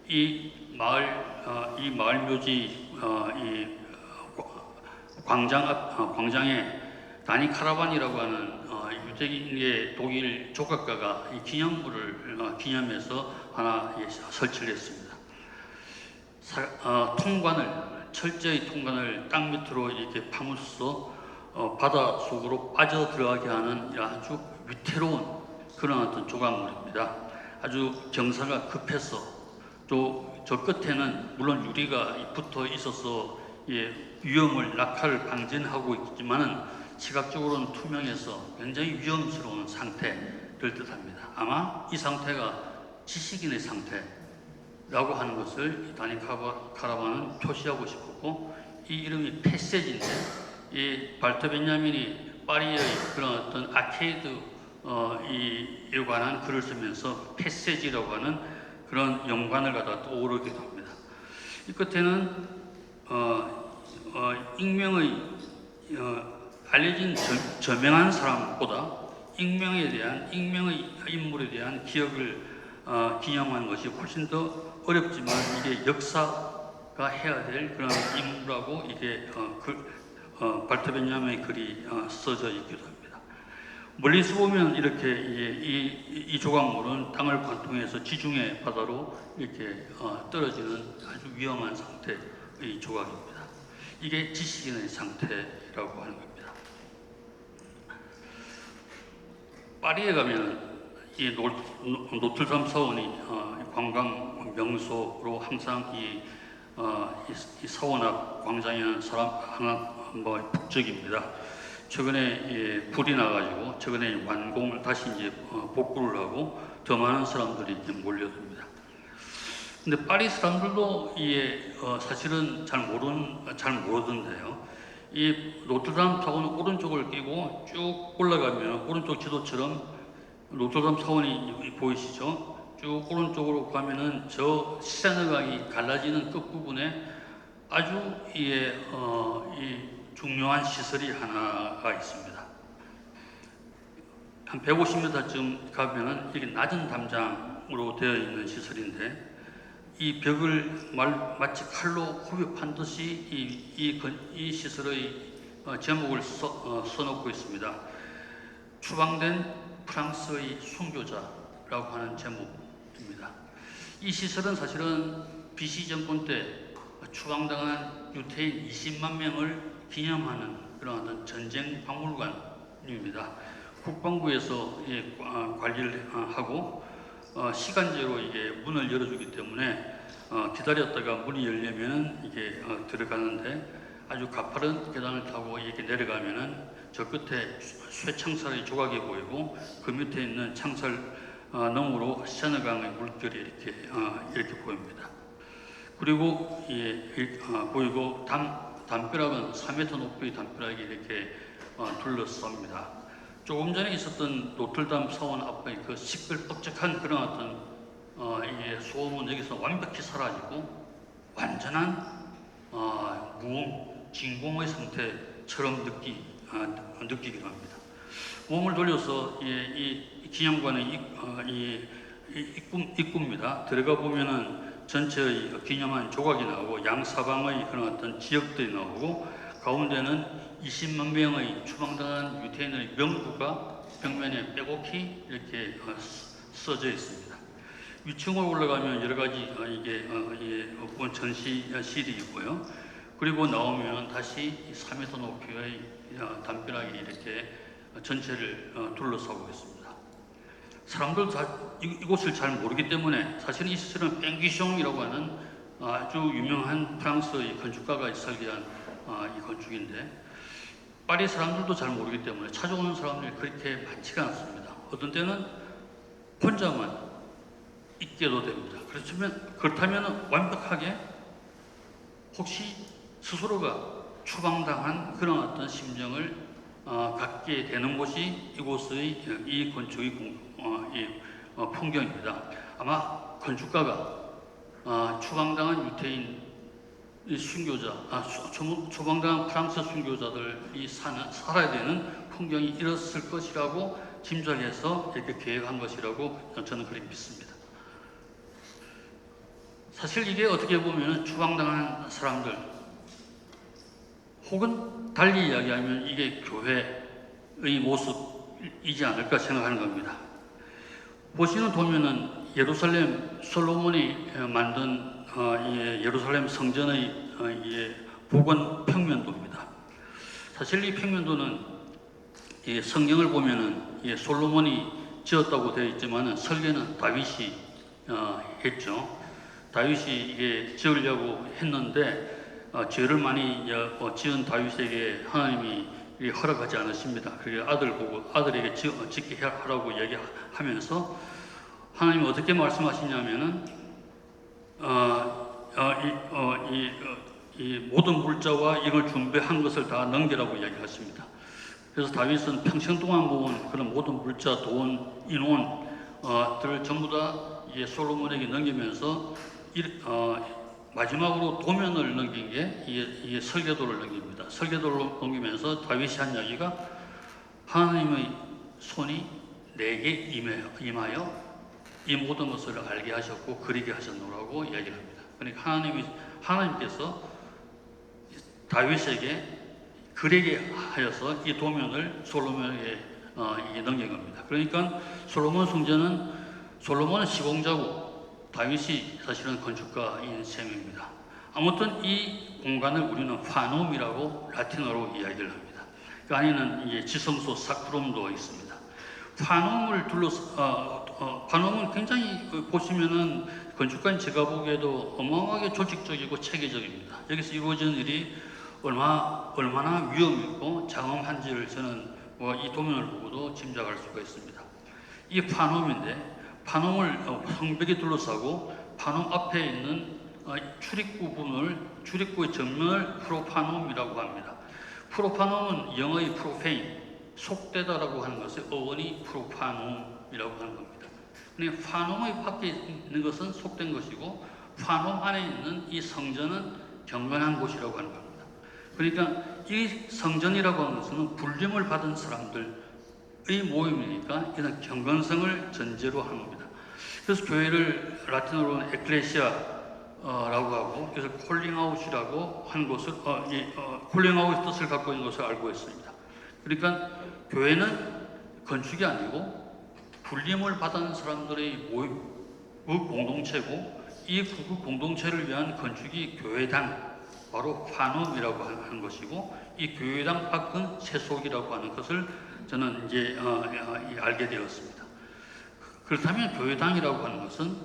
이 마을 묘지 광장에 다니 카라반이라고 하는 유대인의 독일 조각가가 이 기념물을 기념해서 하나 설치를 했습니다. 철저히 통관을 땅 밑으로 이렇게 파묻어서 바다 속으로 빠져 들어가게 하는 아주 위태로운 그런 어떤 조각물입니다. 아주 경사가 급해서 또 저 끝에는 물론 유리가 붙어 있어서 위험을 낙하를 방지하고 있지만은 시각적으로는 투명해서 굉장히 위험스러운 상태를 뜻합니다. 아마 이 상태가 지식인의 상태라고 하는 것을 다니 카라반은 표시하고 싶었고, 이 이름이 패세지인데, 이 발터 베냐민이 파리의 그런 어떤 아케이드 에 관한 글을 쓰면서 패세지라고 하는 그런 연관을 갖다 떠오르기도 합니다. 이 끝에는 익명의 알려진 저명한 사람보다 익명의 인물에 대한 기억을 기념하는 것이 훨씬 더 어렵지만, 이게 역사가 해야 될 그런 임무라고 이게 발터 베냐민의 글이 써져 있기도 합니다. 멀리서 보면 이렇게 이 조각물은 땅을 관통해서 지중해 바다로 이렇게 떨어지는 아주 위험한 상태의 조각입니다. 이게 지식인의 상태라고 하는 겁니다. 파리에 가면 이 노틀담 사원이 관광 명소로 항상 이 사원 앞 광장에 있는 사람 하나 북적입니다. 최근에 불이 나가지고 최근에 완공을 다시 복구를 하고 더 많은 사람들이 몰려듭니다. 근데 파리 사람들도 사실은 잘 모르던데요. 이 노트르담 사원 오른쪽을 끼고 쭉 올라가면 오른쪽 지도처럼 노트르담 사원이 보이시죠? 쭉 오른쪽으로 가면은 저 세느강이 갈라지는 끝부분에 아주 중요한 시설이 하나가 있습니다. 한 150m쯤 가면은 이게 낮은 담장으로 되어 있는 시설인데, 이 벽을 마치 칼로 후벼판 듯이 이 시설의 제목을 써놓고 있습니다. 추방된 프랑스의 순교자라고 하는 제목입니다. 이 시설은 사실은 BC 정권 때 추방당한 유태인 20만 명을 기념하는 그런 어떤 전쟁 박물관입니다. 국방부에서 관리를 하고 시간제로 이게 문을 열어주기 때문에 기다렸다가 문이 열리면은 이게 들어가는데, 아주 가파른 계단을 타고 이렇게 내려가면은 저 끝에 쇠창살의 조각이 보이고 그 밑에 있는 창살 너머로 세느강의 물결이 이렇게 보입니다. 그리고 보이고 담벼락은 4m 높이의 담벼락이 이렇게 둘러쌉니다. 조금 전에 있었던 노틀담 사원 앞의 그 시끌벅적한 그런 어떤 소음은 여기서 완벽히 사라지고 완전한 무음, 진공의 상태처럼 느끼기도 합니다. 몸을 돌려서 이 기념관의 입구입니다. 들어가 보면은 전체의 기념한 조각이 나오고 양사방의 그런 어떤 지역들이 나오고 가운데는 20만 명의 추방당한 유태인의 명부가 벽면에 빼곡히 이렇게 써져 있습니다. 위층으로 올라가면 여러 가지 이게 전시실이 있고요. 그리고 나오면 다시 3m 높이의 담벼락이 이렇게 전체를 둘러싸고 있습니다. 사람들도 이곳을 잘 모르기 때문에 사실은 이 시설은 뺑귀숑이라고 하는 아주 유명한 프랑스의 건축가가 설계한 이 건축인데 파리 사람들도 잘 모르기 때문에 찾아오는 사람들이 그렇게 많지가 않습니다. 어떤 때는 혼자만 있게도 됩니다. 그렇다면 완벽하게 혹시 스스로가 추방당한 그런 어떤 심정을 갖게 되는 곳이 이곳의 이 건축의 풍경입니다. 아마 건축가가 추방당한 유태인 순교자, 추방당한 프랑스 순교자들이 살아야 되는 풍경이 이렇을 것이라고 짐작해서 이렇게 계획한 것이라고 저는 그렇게 믿습니다. 사실 이게 어떻게 보면 추방당한 사람들 혹은 달리 이야기하면 이게 교회의 모습이지 않을까 생각하는 겁니다. 보시는 도면은 예루살렘 솔로몬이 만든 예루살렘 성전의 복원 평면도입니다. 사실 이 평면도는 성경을 보면은 솔로몬이 지었다고 되어 있지만 설계는 다윗이 했죠. 다윗이 이게 지으려고 했는데 죄를 많이 지은 다윗에게 하나님이 허락하지 않으십니다. 그래서 아들 보고 아들에게 짓게 하라고 얘기하면서 하나님이 어떻게 말씀하시냐면은 이 모든 물자와 이걸 준비한 것을 다 넘기라고 이야기하십니다. 그래서 다윗은 평생 동안 모은 그런 모든 물자, 돈, 인원들을 전부 다 솔로몬에게 넘기면서 마지막으로 도면을 넘긴 게 이 설계도를 넘깁니다. 설계도를 넘기면서 다윗이 한 이야기가 하나님의 손이 내게 임하여 이 모든 것을 알게 하셨고 그리게 하셨노라고 이야기를 합니다. 그러니까 하나님께서 다윗에게 그리게 하여서 이 도면을 솔로몬에게 넘긴 겁니다. 그러니까 솔로몬은 시공자고 다윗이 사실은 건축가인 셈입니다. 아무튼 이 공간을 우리는 파눔이라고 라틴어로 이야기를 합니다. 그 안에는 지성소 사크롬도 있습니다. 파눔은 굉장히 보시면은 건축가인 제가 보기에도 어마어마하게 조직적이고 체계적입니다. 여기서 이루어지는 일이 얼마나 위험있고 장엄한지를 저는 이 도면을 보고도 짐작할 수가 있습니다. 이 파눔인데 파놈을 성벽에 둘러싸고 파놈 앞에 있는 출입구의 전면을 프로파놈이라고 합니다. 프로파놈은 영어의 프로페인, 속되다라고 하는 것의 어원이 프로파놈이라고 하는 겁니다. 그러니까 파놈의 밖에 있는 것은 속된 것이고 파놈 안에 있는 이 성전은 경건한 곳이라고 하는 겁니다. 그러니까 이 성전이라고 하는 것은 불림을 받은 사람들 의 모임이니까 이런 경건성을 전제로 하는 겁니다. 그래서 교회를 라틴어로는 에클레시아라고 하고 그래서 콜링아웃이라고 하는 것을 콜링아웃의 뜻을 갖고 있는 것을 알고 있습니다. 그러니까 교회는 건축이 아니고 불림을 받은 사람들의 모임, 그 공동체고 이 공동체를 위한 건축이 교회당 바로 파눔이라고 하는 것이고 이 교회당 밖은 세속이라고 하는 것을 저는 이제 알게 되었습니다. 그렇다면 교회당이라고 하는 것은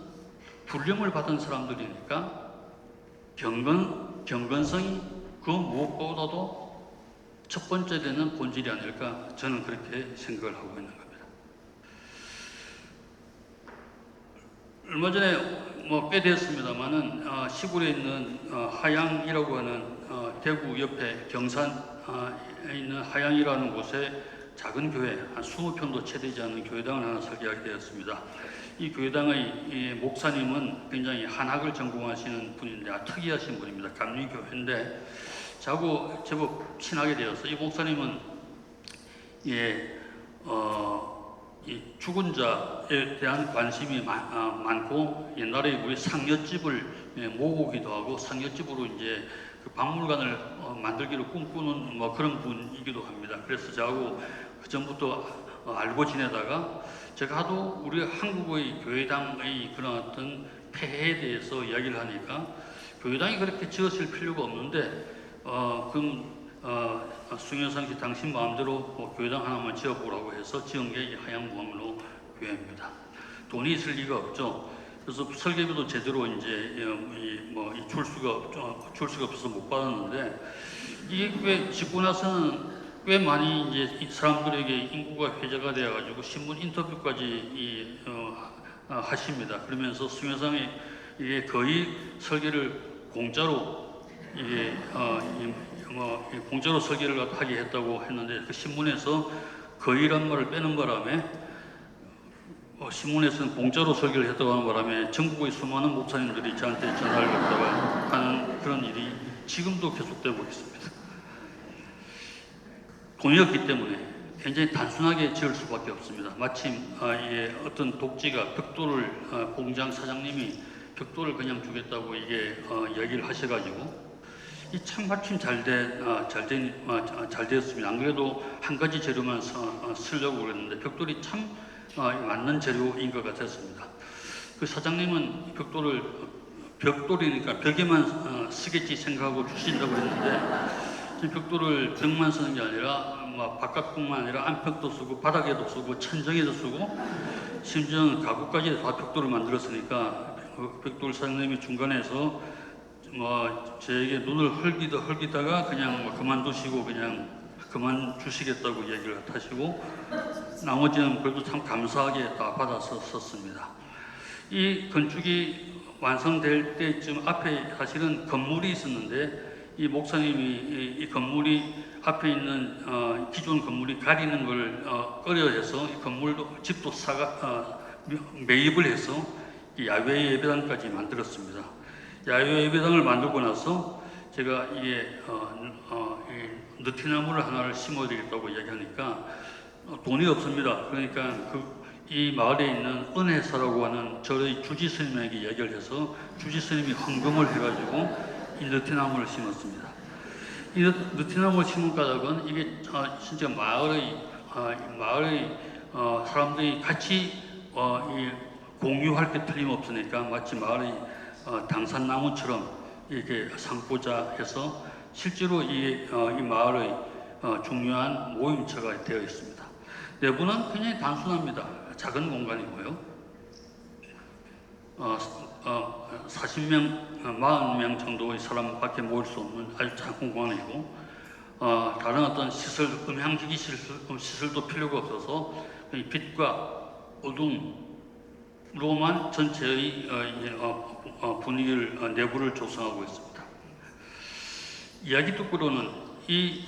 불림을 받은 사람들이니까 경건성이 그 무엇보다도 첫 번째 되는 본질이 아닐까 저는 그렇게 생각을 하고 있는 겁니다. 얼마 전에 꽤 되었습니다만은 시골에 있는 하양이라고 하는 대구 옆에 경산에 있는 하양이라는 곳에 작은 교회, 한 20평도 채 되지 않는 교회당을 하나 설계하게 되었습니다. 이 교회당의 목사님은 굉장히 한학을 전공하시는 분인데 특이하신 분입니다. 감리교회인데 저하고 제법 친하게 되어서 이 목사님은 이 죽은 자에 대한 관심이 많고 옛날에 우리 상여집을 모으기도 하고 상여집으로 이제 그 박물관을 만들기를 꿈꾸는 뭐 그런 분이기도 합니다. 그래서 저하고 그 전부터 알고 지내다가 제가 하도 우리 한국의 교회당의 그런 어떤 폐해에 대해서 이야기를 하니까 교회당이 그렇게 지었을 필요가 없는데 그럼 숭여상 씨 당신 마음대로 교회당 하나만 지어보라고 해서 지은 게 하양무원로 교회입니다. 돈이 있을 리가 없죠. 그래서 설계비도 제대로 이제 줄 수가 없어서 못 받았는데 이게 꽤 짓고 나서는 꽤 많이 이제 이 사람들에게 인구가 회자가 되어가지고 신문 인터뷰까지 하십니다. 그러면서 숭여상이 이게 거의 설계를 공짜로 이게 공짜로 설계를 하게 했다고 했는데 그 신문에서 거의란 말을 빼는 바람에 신문에서는 공짜로 설계를 했다고 하는 바람에 전국의 수많은 목사님들이 저한테 전화를 걸다가 하는 그런 일이 지금도 계속되고 있습니다. 돈이 없기 때문에 굉장히 단순하게 지을 수밖에 없습니다. 마침 어떤 독지가 벽돌을 공장 사장님이 벽돌을 그냥 주겠다고 이게 얘기를 하셔가지고 이 참 마침 잘 되었습니다. 안 그래도 한 가지 재료만 쓰려고 그랬는데 벽돌이 참 맞는 재료인 것 같았습니다. 그 사장님은 벽돌이니까 벽에만 쓰겠지 생각하고 주신다고 했는데 벽돌을 벽만 쓰는 게 아니라 바깥뿐만 아니라 안벽도 쓰고 바닥에도 쓰고 천정에도 쓰고 심지어는 가구까지 다 벽돌을 만들었으니까 그 벽돌 사장님이 중간에서 저에게 눈을 헐기다가 그냥 그만두시고 그냥 그만 주시겠다고 얘기를 하시고 나머지는 그래도 참 감사하게 다 받아서 썼습니다. 이 건축이 완성될 때쯤 앞에 사실은 건물이 있었는데 이 목사님이 이 건물이 앞에 있는 기존 건물이 가리는 걸 꺼려해서 이 건물도 집도 매입을 해서 이 야외 예배당까지 만들었습니다. 야외 예배당을 만들고 나서 제가 이게 느티나무를 하나를 심어야 되겠다고 이야기하니까 돈이 없습니다. 그러니까 이 마을에 있는 은혜사라고 하는 저희 주지 스님에게 이야기를 해서 주지 스님이 헌금을 해가지고 이 느티나무를 심었습니다. 이 느티나무를 심은 까닭은 이게 진짜 마을의 사람들이 같이 공유할 게 틀림없으니까 마치 마을의 당산나무처럼 이렇게 삼고자 해서 실제로 이 마을의 중요한 모임처가 되어 있습니다. 내부는 굉장히 단순합니다. 작은 공간이고요. 40명, 40명 정도의 사람밖에 모일 수 없는 아주 작은 공간이고 다른 어떤 시설, 음향기기 시설도 필요가 없어서 빛과 어둠으로만 전체의 분위기를 내부를 조성하고 있습니다. 이야기 듣고로는 이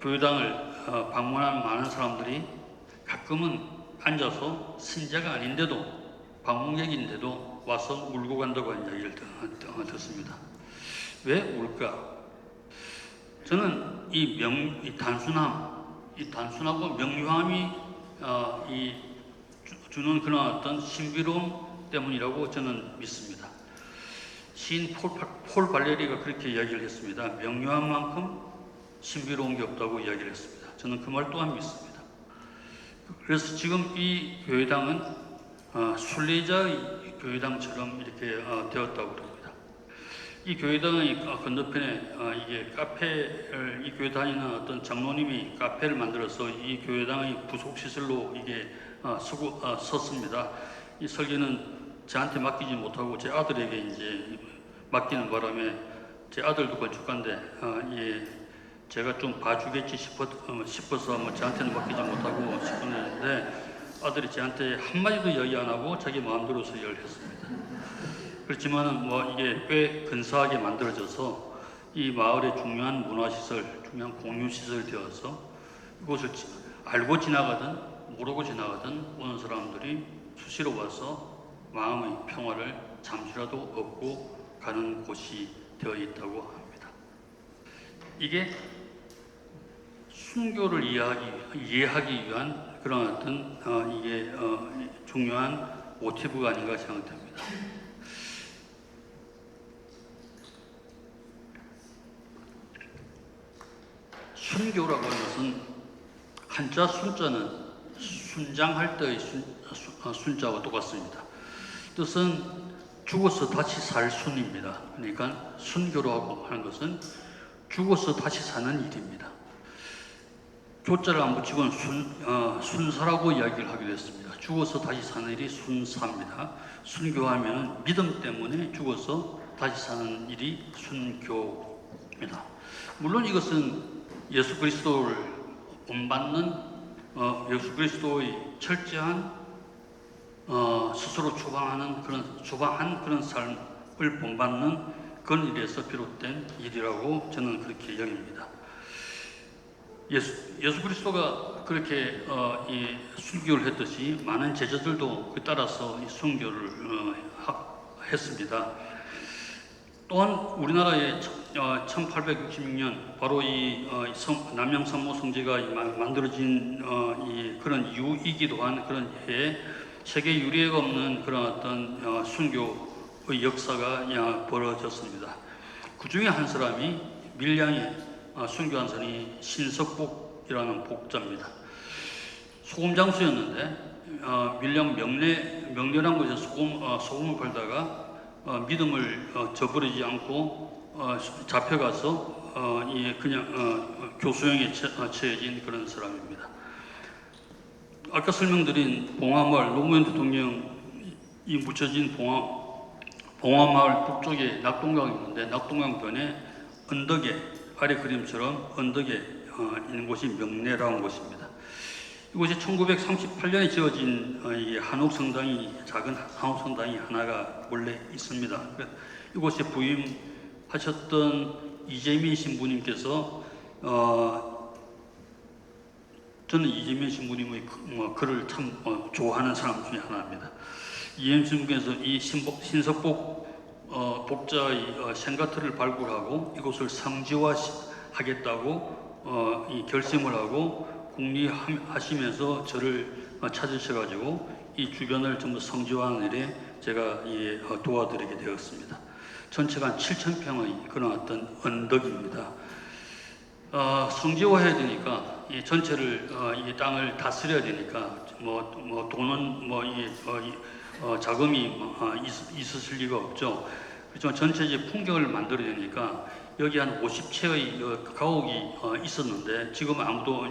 교회당을 방문한 많은 사람들이 가끔은 앉아서 신자가 아닌데도 방문객인데도 와서 울고 간다고 하는 이야기를 듣습니다. 왜 울까? 저는 이 단순하고 명료함이 주는 그런 어떤 신비로움 때문이라고 저는 믿습니다. 시인 폴 발레리가 그렇게 이야기를 했습니다. 명료한 만큼 신비로운 게 없다고 이야기를 했습니다. 저는 그 말 또한 믿습니다. 그래서 지금 이 교회당은 순례자의 교회당처럼 이렇게 되었다고 합니다. 이 교회당의 건너편에 이게 카페를 이 교회 다니는 어떤 장로님이 카페를 만들어서 이 교회당의 부속 시설로 이게 섰습니다. 이 설계는 저한테 맡기지 못하고 제 아들에게 이제 맡기는 바람에 제 아들도 건축가인데 제가 좀 봐주겠지 싶어서 저한테는 맡기지 못하고 싶었는데 아들이 저한테 한마디도 이야기 안 하고 자기 마음대로 설계를 했습니다. 그렇지만은 이게 꽤 근사하게 만들어져서 이 마을의 중요한 문화시설, 중요한 공유시설이 되어서 이곳을 알고 지나가든 모르고 지나가든 오는 사람들이 수시로 와서 마음의 평화를 잠시라도 얻고 가는 곳이 되어 있다고 합니다. 이게 순교를 이해하기 위한 그런 어떤 이게 중요한 모티브가 아닌가 생각됩니다. 순교라고 하는 것은 한자 순자는 순장할 때의 순자와 똑같습니다. 뜻은 죽어서 다시 살 순입니다. 그러니까 순교라고 하는 것은 죽어서 다시 사는 일입니다. 조자를 안 붙이고는 순사라고 이야기를 하기도 했습니다. 죽어서 다시 사는 일이 순사입니다. 순교하면 믿음 때문에 죽어서 다시 사는 일이 순교입니다. 물론 이것은 예수 그리스도를 본받는 예수 그리스도의 철저한 스스로 추방한 그런 삶을 본받는 그런 일에서 비롯된 일이라고 저는 그렇게 여깁니다. 예수 그리스도가 그렇게 이 순교를 했듯이 많은 제자들도 그 따라서 이 순교를 했습니다. 또한 우리나라에 1866년 바로 이 남양산모 성지가 만들어진 그런 이유이기도 한 그런 해에 세계 유례가 없는 그런 어떤 순교의 역사가 벌어졌습니다. 그 중에 한 사람이 밀양에 순교한 사람이 신석복이라는 복자입니다. 소금 장수였는데 밀양 명례란 곳에서 소금을 팔다가 믿음을 저버리지 않고 잡혀가서 그냥 교수형에 처해진 그런 사람입니다. 아까 설명드린 봉화마을 노무현 대통령이 묻혀진 봉화마을 북쪽에 낙동강이 있는데 낙동강변에 언덕에 아래 그림처럼 언덕에 있는 곳이 명례라는 곳입니다. 이곳이 1938년에 지어진 작은 한옥성당이 하나가 원래 있습니다. 이곳에 부임하셨던 이재민 신부님께서 저는 이재민 신부님의 글을 참 좋아하는 사람 중에 하나입니다. 이재민 신부께서 이 신석복 복자의 생가틀을 발굴하고 이곳을 성지화하겠다고 이 결심을 하고 국리하시면서 저를 찾으셔가지고 이 주변을 전부 성지화하는 일에 제가 도와드리게 되었습니다. 전체가 한 7,000평의 그런 어떤 언덕입니다. 성지화해야 되니까 이 전체를 이 땅을 다스려야 되니까 돈은 자금이 있으실 리가 없죠. 그렇지만 전체적인 풍경을 만들어야 되니까 여기 한 50채의 가옥이 있었는데 지금 아무도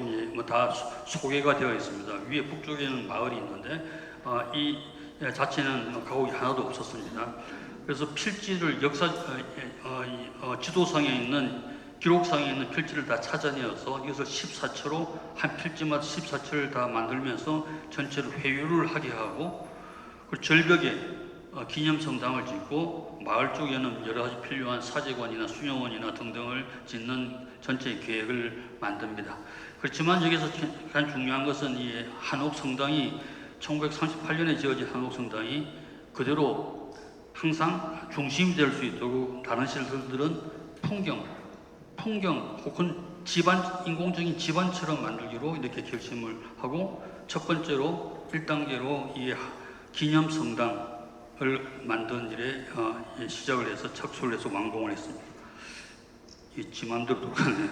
다 소개가 되어 있습니다. 위에 북쪽에는 마을이 있는데 이 자체는 가옥이 하나도 없었습니다. 그래서 필지를 지도상에 있는 기록상에 있는 필지를 다 찾아내어서 이것을 14처로 한 필지마다 14처를 다 만들면서 전체를 회유를 하게 하고 그 절벽에 기념성당을 짓고 마을 쪽에는 여러 가지 필요한 사제관이나 수녀원이나 등등을 짓는 전체 계획을 만듭니다. 그렇지만 여기서 가장 중요한 것은 이 한옥성당이 1938년에 지어진 한옥성당이 그대로 항상 중심이 될 수 있도록 다른 시설들은 풍경 혹은 인공적인 집안처럼 만들기로 이렇게 결심을 하고 첫 번째로 1단계로 이 기념성당을 만든 일에 시작을 해서 착수를 해서 완공을 했습니다. 이 지만대로 똑같네요.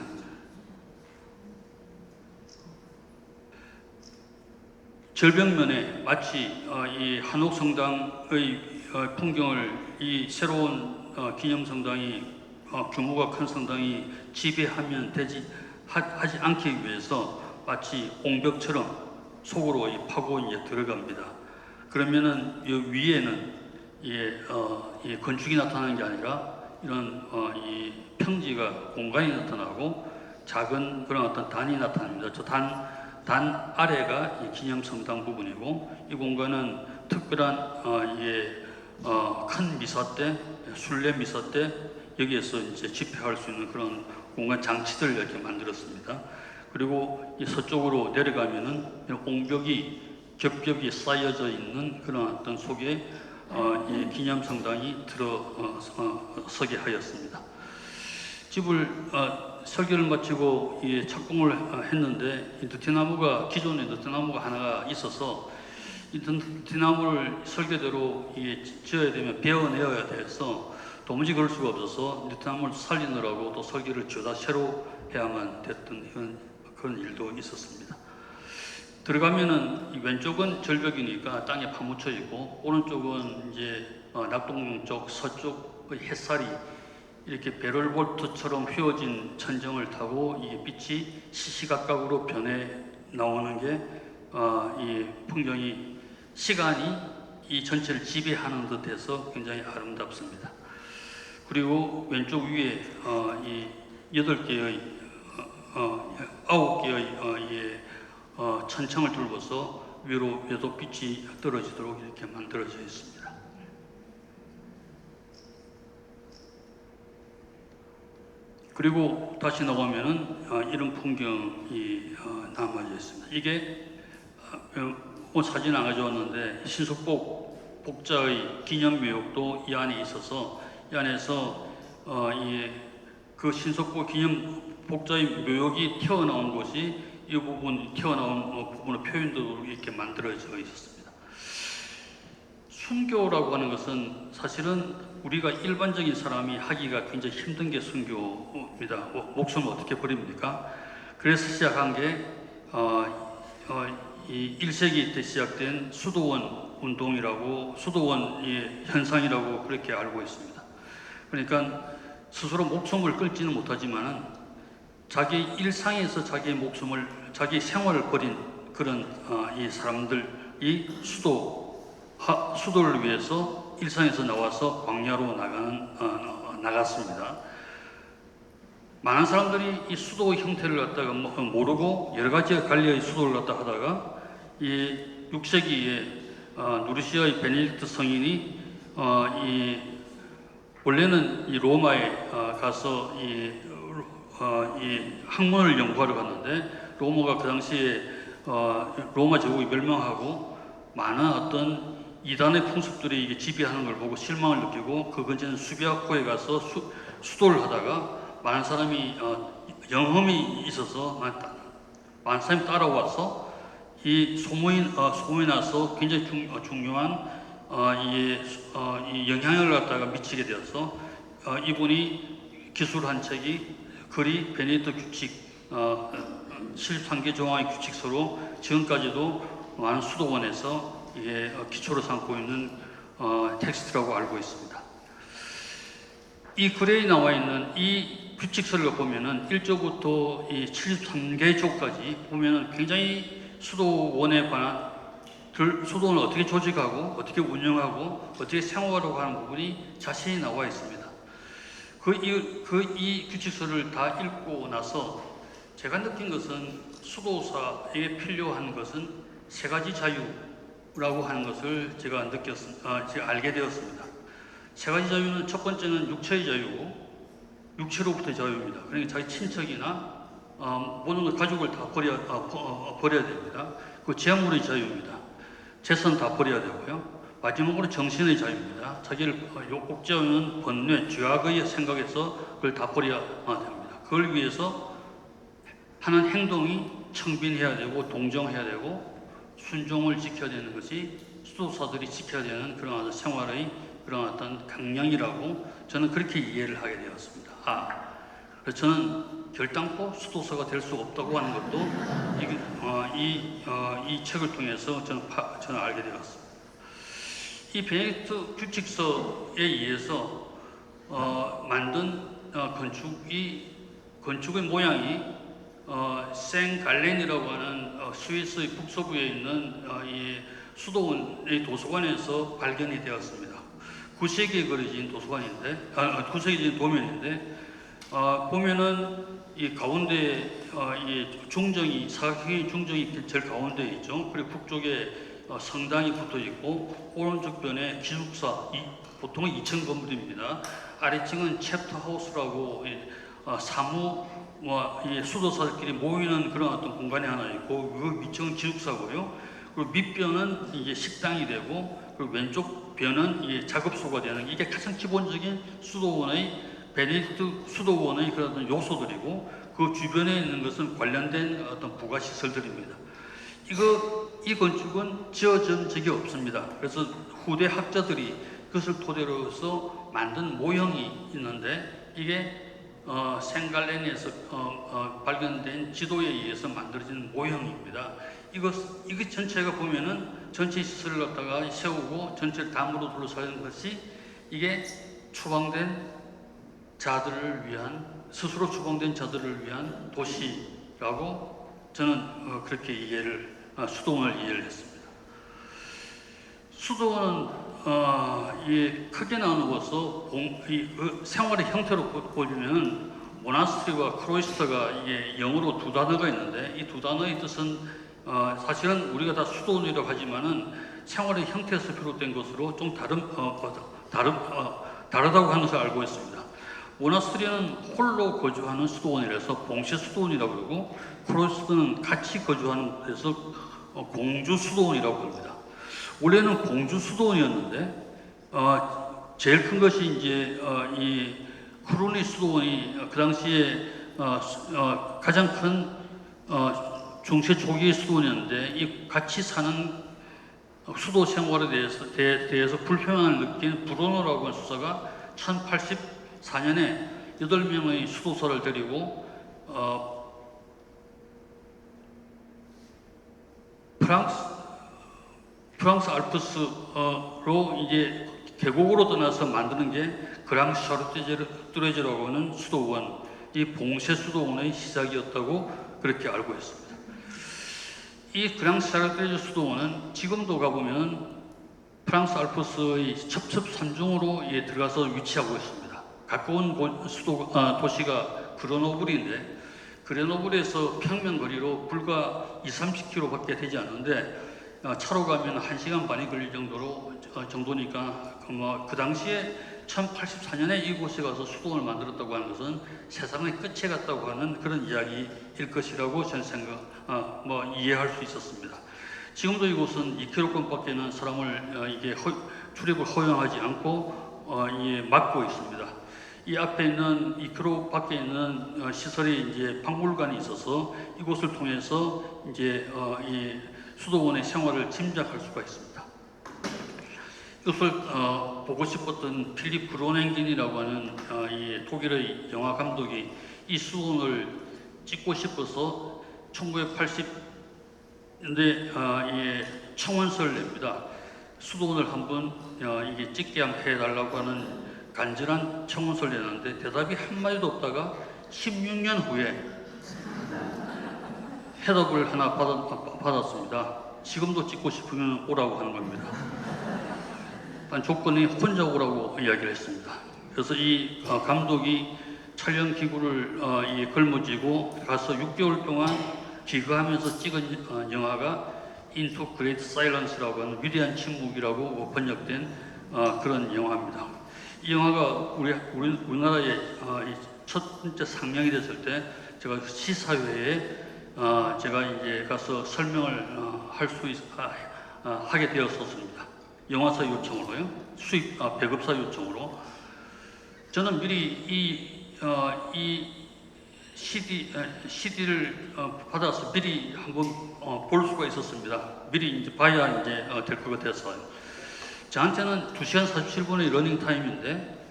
절벽면에 마치 이 한옥성당의 풍경을 이 새로운 기념성당이 규모가 큰 성당이 지배하면 하지 않기 위해서 마치 옹벽처럼 속으로 파고 들어갑니다. 그러면은 이 위에는 건축이 나타나는 게 아니라 이런 이 평지가 공간이 나타나고 작은 그런 어떤 단이 나타납니다. 저 단 아래가 이 기념성당 부분이고 이 공간은 특별한 큰 미사 때, 순례 미사 때 여기에서 이제 집회할 수 있는 그런 공간 장치들을 이렇게 만들었습니다. 그리고 이 서쪽으로 내려가면은 겹겹이 쌓여져 있는 그런 어떤 속에 이 기념성당이 들어서게 하였습니다. 집을 설계를 마치고 이 착공을 했는데 이 느티나무가 기존에 느티나무가 하나가 있어서 이 느티나무를 설계대로 지어야 되면 베어내어야 돼서 도무지 그럴 수가 없어서 느티나무를 살리느라고 또 설계를 죄다 새로 해야만 됐던 그런 일도 있었습니다. 들어가면은 왼쪽은 절벽이니까 땅에 파묻혀 있고 오른쪽은 이제 낙동쪽 서쪽의 햇살이 이렇게 베럴볼트처럼 휘어진 천정을 타고 이 빛이 시시각각으로 변해 나오는 게 이 풍경이 시간이 이 전체를 지배하는 듯해서 굉장히 아름답습니다. 그리고 왼쪽 위에 이 8개의 9개의 천청을 둘러서 위로 외도빛이 떨어지도록 이렇게 만들어져 있습니다. 그리고 다시 나가면은 이런 풍경이 남아져 있습니다. 이게 사진 안 가져왔는데 신속복 복자의 기념묘역도 이 안에 있어서 이 안에서 그 신속복 기념 복자의 묘역이 튀어나온 곳이 이 부분 튀어나온 부분의 표현도 이렇게 만들어져 있었습니다. 순교라고 하는 것은 사실은 우리가 일반적인 사람이 하기가 굉장히 힘든 게 순교입니다. 목숨을 어떻게 버립니까? 그래서 시작한 게 이 1세기 때 시작된 수도원 운동이라고 수도원의 현상이라고 그렇게 알고 있습니다. 그러니까 스스로 목숨을 끊지는 못하지만은 자기 일상에서 자기의 목숨을 자기 생활을 버린 그런 이 사람들이 수도를 위해서 일상에서 나와서 광야로 나갔습니다. 많은 사람들이 이 수도의 형태를 갖다가 모르고 여러 가지 갈리의 수도를 갖다 하다가 이 6세기에 누르시아의 베네딕트 성인이 원래는 이 로마에 가서 이 학문을 연구하러 갔는데 로마가 그 당시에 로마 제국이 멸망하고 많은 어떤 이단의 풍습들이 이게 지배하는 걸 보고 실망을 느끼고 그 근처는 수비아코에 가서 수도를 하다가 많은 사람이 영험이 있어서 많은 사람이 따라와서 이 소문이 나서 굉장히 중요한 이 영향을 갖다가 미치게 되어서 이분이 기술한 책이 글이 베네딕트 규칙 73개 조항의 규칙서로 지금까지도 많은 수도원에서 이게 기초로 삼고 있는 텍스트라고 알고 있습니다. 이 글에 나와 있는 이 규칙서를 보면은 1조부터 이 73개 조까지 보면은 굉장히 수도원에 관한 수도원을 어떻게 조직하고 어떻게 운영하고 어떻게 생활하고 하는 부분이 자세히 나와 있습니다. 이 규칙서를 다 읽고 나서 제가 느낀 것은 수도사에게 필요한 것은 세 가지 자유라고 하는 것을 제가 알게 되었습니다. 세 가지 자유는 첫 번째는 육체의 자유고 육체로부터의 자유입니다. 그러니까 자기 친척이나 모든 걸 가족을 다 버려야 됩니다. 그 재물의 자유입니다. 재산 다 버려야 되고요. 마지막으로 정신의 자유입니다. 자기를 옥죄하는 번뇌, 죄악의 생각에서 그걸 다 버려야 됩니다. 그걸 위해서 하는 행동이 청빈해야 되고 동정해야 되고 순종을 지켜야 되는 것이 수도사들이 지켜야 되는 그런 생활의 그런 어떤 강령이라고 저는 그렇게 이해를 하게 되었습니다. 그래서 저는 결단코 수도사가 될 수 없다고 하는 것도 이 책을 통해서 저는 알게 되었습니다. 이 베네딕트 규칙서에 의해서 만든 건축의 모양이 생갈렌이라고 하는 스위스의 북서부에 있는 이 수도원의 도서관에서 발견이 되었습니다. 9세기에 그려진 도서관인데, 9세기의 도면인데, 보면은 이 가운데 이 중정이 사각형의 중정이 제일 가운데 있죠. 그리고 북쪽에 성당이 붙어 있고 오른쪽 변에 기숙사, 보통 2층 건물입니다. 아래층은 챕터 하우스라고 사무 수도사들끼리 모이는 그런 어떤 공간이 하나 있고 그 위층은 기숙사고요. 그리고 밑변은 이제 식당이 되고 그리고 왼쪽 변은 작업소가 되는 이게 가장 기본적인 수도원의 베네딕트 수도원의 그런 요소들이고 그 주변에 있는 것은 관련된 어떤 부가 시설들입니다. 이 건축은 지어진 적이 없습니다. 그래서 후대 학자들이 그것을 토대로 해서 만든 모형이 있는데 이게 생갈렌에서 발견된 지도에 의해서 만들어진 모형입니다. 이거 전체가 보면은 전체 시설을 갖다가 세우고 전체를 담으로 둘러싸는 것이 이게 추방된 자들을 위한 스스로 추방된 자들을 위한 도시라고 저는 그렇게 수도원을 이해를 했습니다. 수도원은 크게 나누어서 생활의 형태로 보면 모나스트리와 크로이스터가 이게 영어로 두 단어가 있는데 이 두 단어의 뜻은 사실은 우리가 다 수도원이라고 하지만은 생활의 형태에서 비롯된 것으로 좀 다르다고 하는 것을 알고 있습니다. 모나스트리는 홀로 거주하는 수도원이라서 봉쇄 수도원이라고 그러고 크로이스터는 같이 거주하는 데서 공주 수도원이라고 합니다. 원래는 공주 수도원이었는데 제일 큰 것이 이제 이 크루니 수도원이 그 당시에 가장 큰 중세 초기의 수도원이었는데 이 같이 사는 수도 생활에 대해서 불편함을 느낀 브루노라고 하는 수사가 1084년에 8명의 수도사를 데리고 프랑스 알프스로 이제 계곡으로 떠나서 만드는 게 그랑 샤르트레즈라고 하는 수도원, 이 봉쇄 수도원의 시작이었다고 그렇게 알고 있습니다. 이 그랑 샤르트레즈 수도원은 지금도 가보면 프랑스 알프스의 첩첩산중으로 들어가서 위치하고 있습니다. 가까운 도시가 그레노블인데 그레노블에서 평면거리로 불과 20-30km밖에 되지 않는데 차로 가면 1시간 반이 걸릴 정도니까 그 당시에 1084년에 이곳에 가서 수도원을 만들었다고 하는 것은 세상의 끝에 갔다고 하는 그런 이야기일 것이라고 저는 이해할 수 있었습니다. 지금도 이곳은 2km권밖에는 사람을 출입을 허용하지 않고 막고 있습니다. 이 앞에 있는 2km 밖에 있는 시설이 이제 박물관이 있어서 이곳을 통해서 이제 이 수도원의 생활을 짐작할 수가 있습니다. 이것을 보고 싶었던 필립 그로넨긴이라고 하는 이 독일의 영화 감독이 이 수도원을 찍고 싶어서 1980년대 청원서를 냅니다. 수도원을 한번 이게 찍게 해달라고 하는 간절한 청원서를 내는데 대답이 한마디도 없다가 16년 후에 해답을 하나 받았습니다. 지금도 찍고 싶으면 오라고 하는 겁니다. 단 조건이 혼자 오라고 이야기를 했습니다. 그래서 이 감독이 촬영 기구를 걸머쥐고 가서 6개월 동안 기거하면서 찍은 영화가 Into Great Silence라고 하는 위대한 침묵이라고 번역된 그런 영화입니다. 이 영화가 우리나라에 첫 번째 상영이 됐을 때 제가 시사회에 제가 이제 가서 설명을 하게 되었었습니다. 영화사 요청으로요, 배급사 요청으로. 저는 미리 이 CD를 받아서 미리 한번 볼 수가 있었습니다. 미리 이제 봐야 이제 될 것 같아서요. 저한테는 2시간 47분의 러닝 타임인데,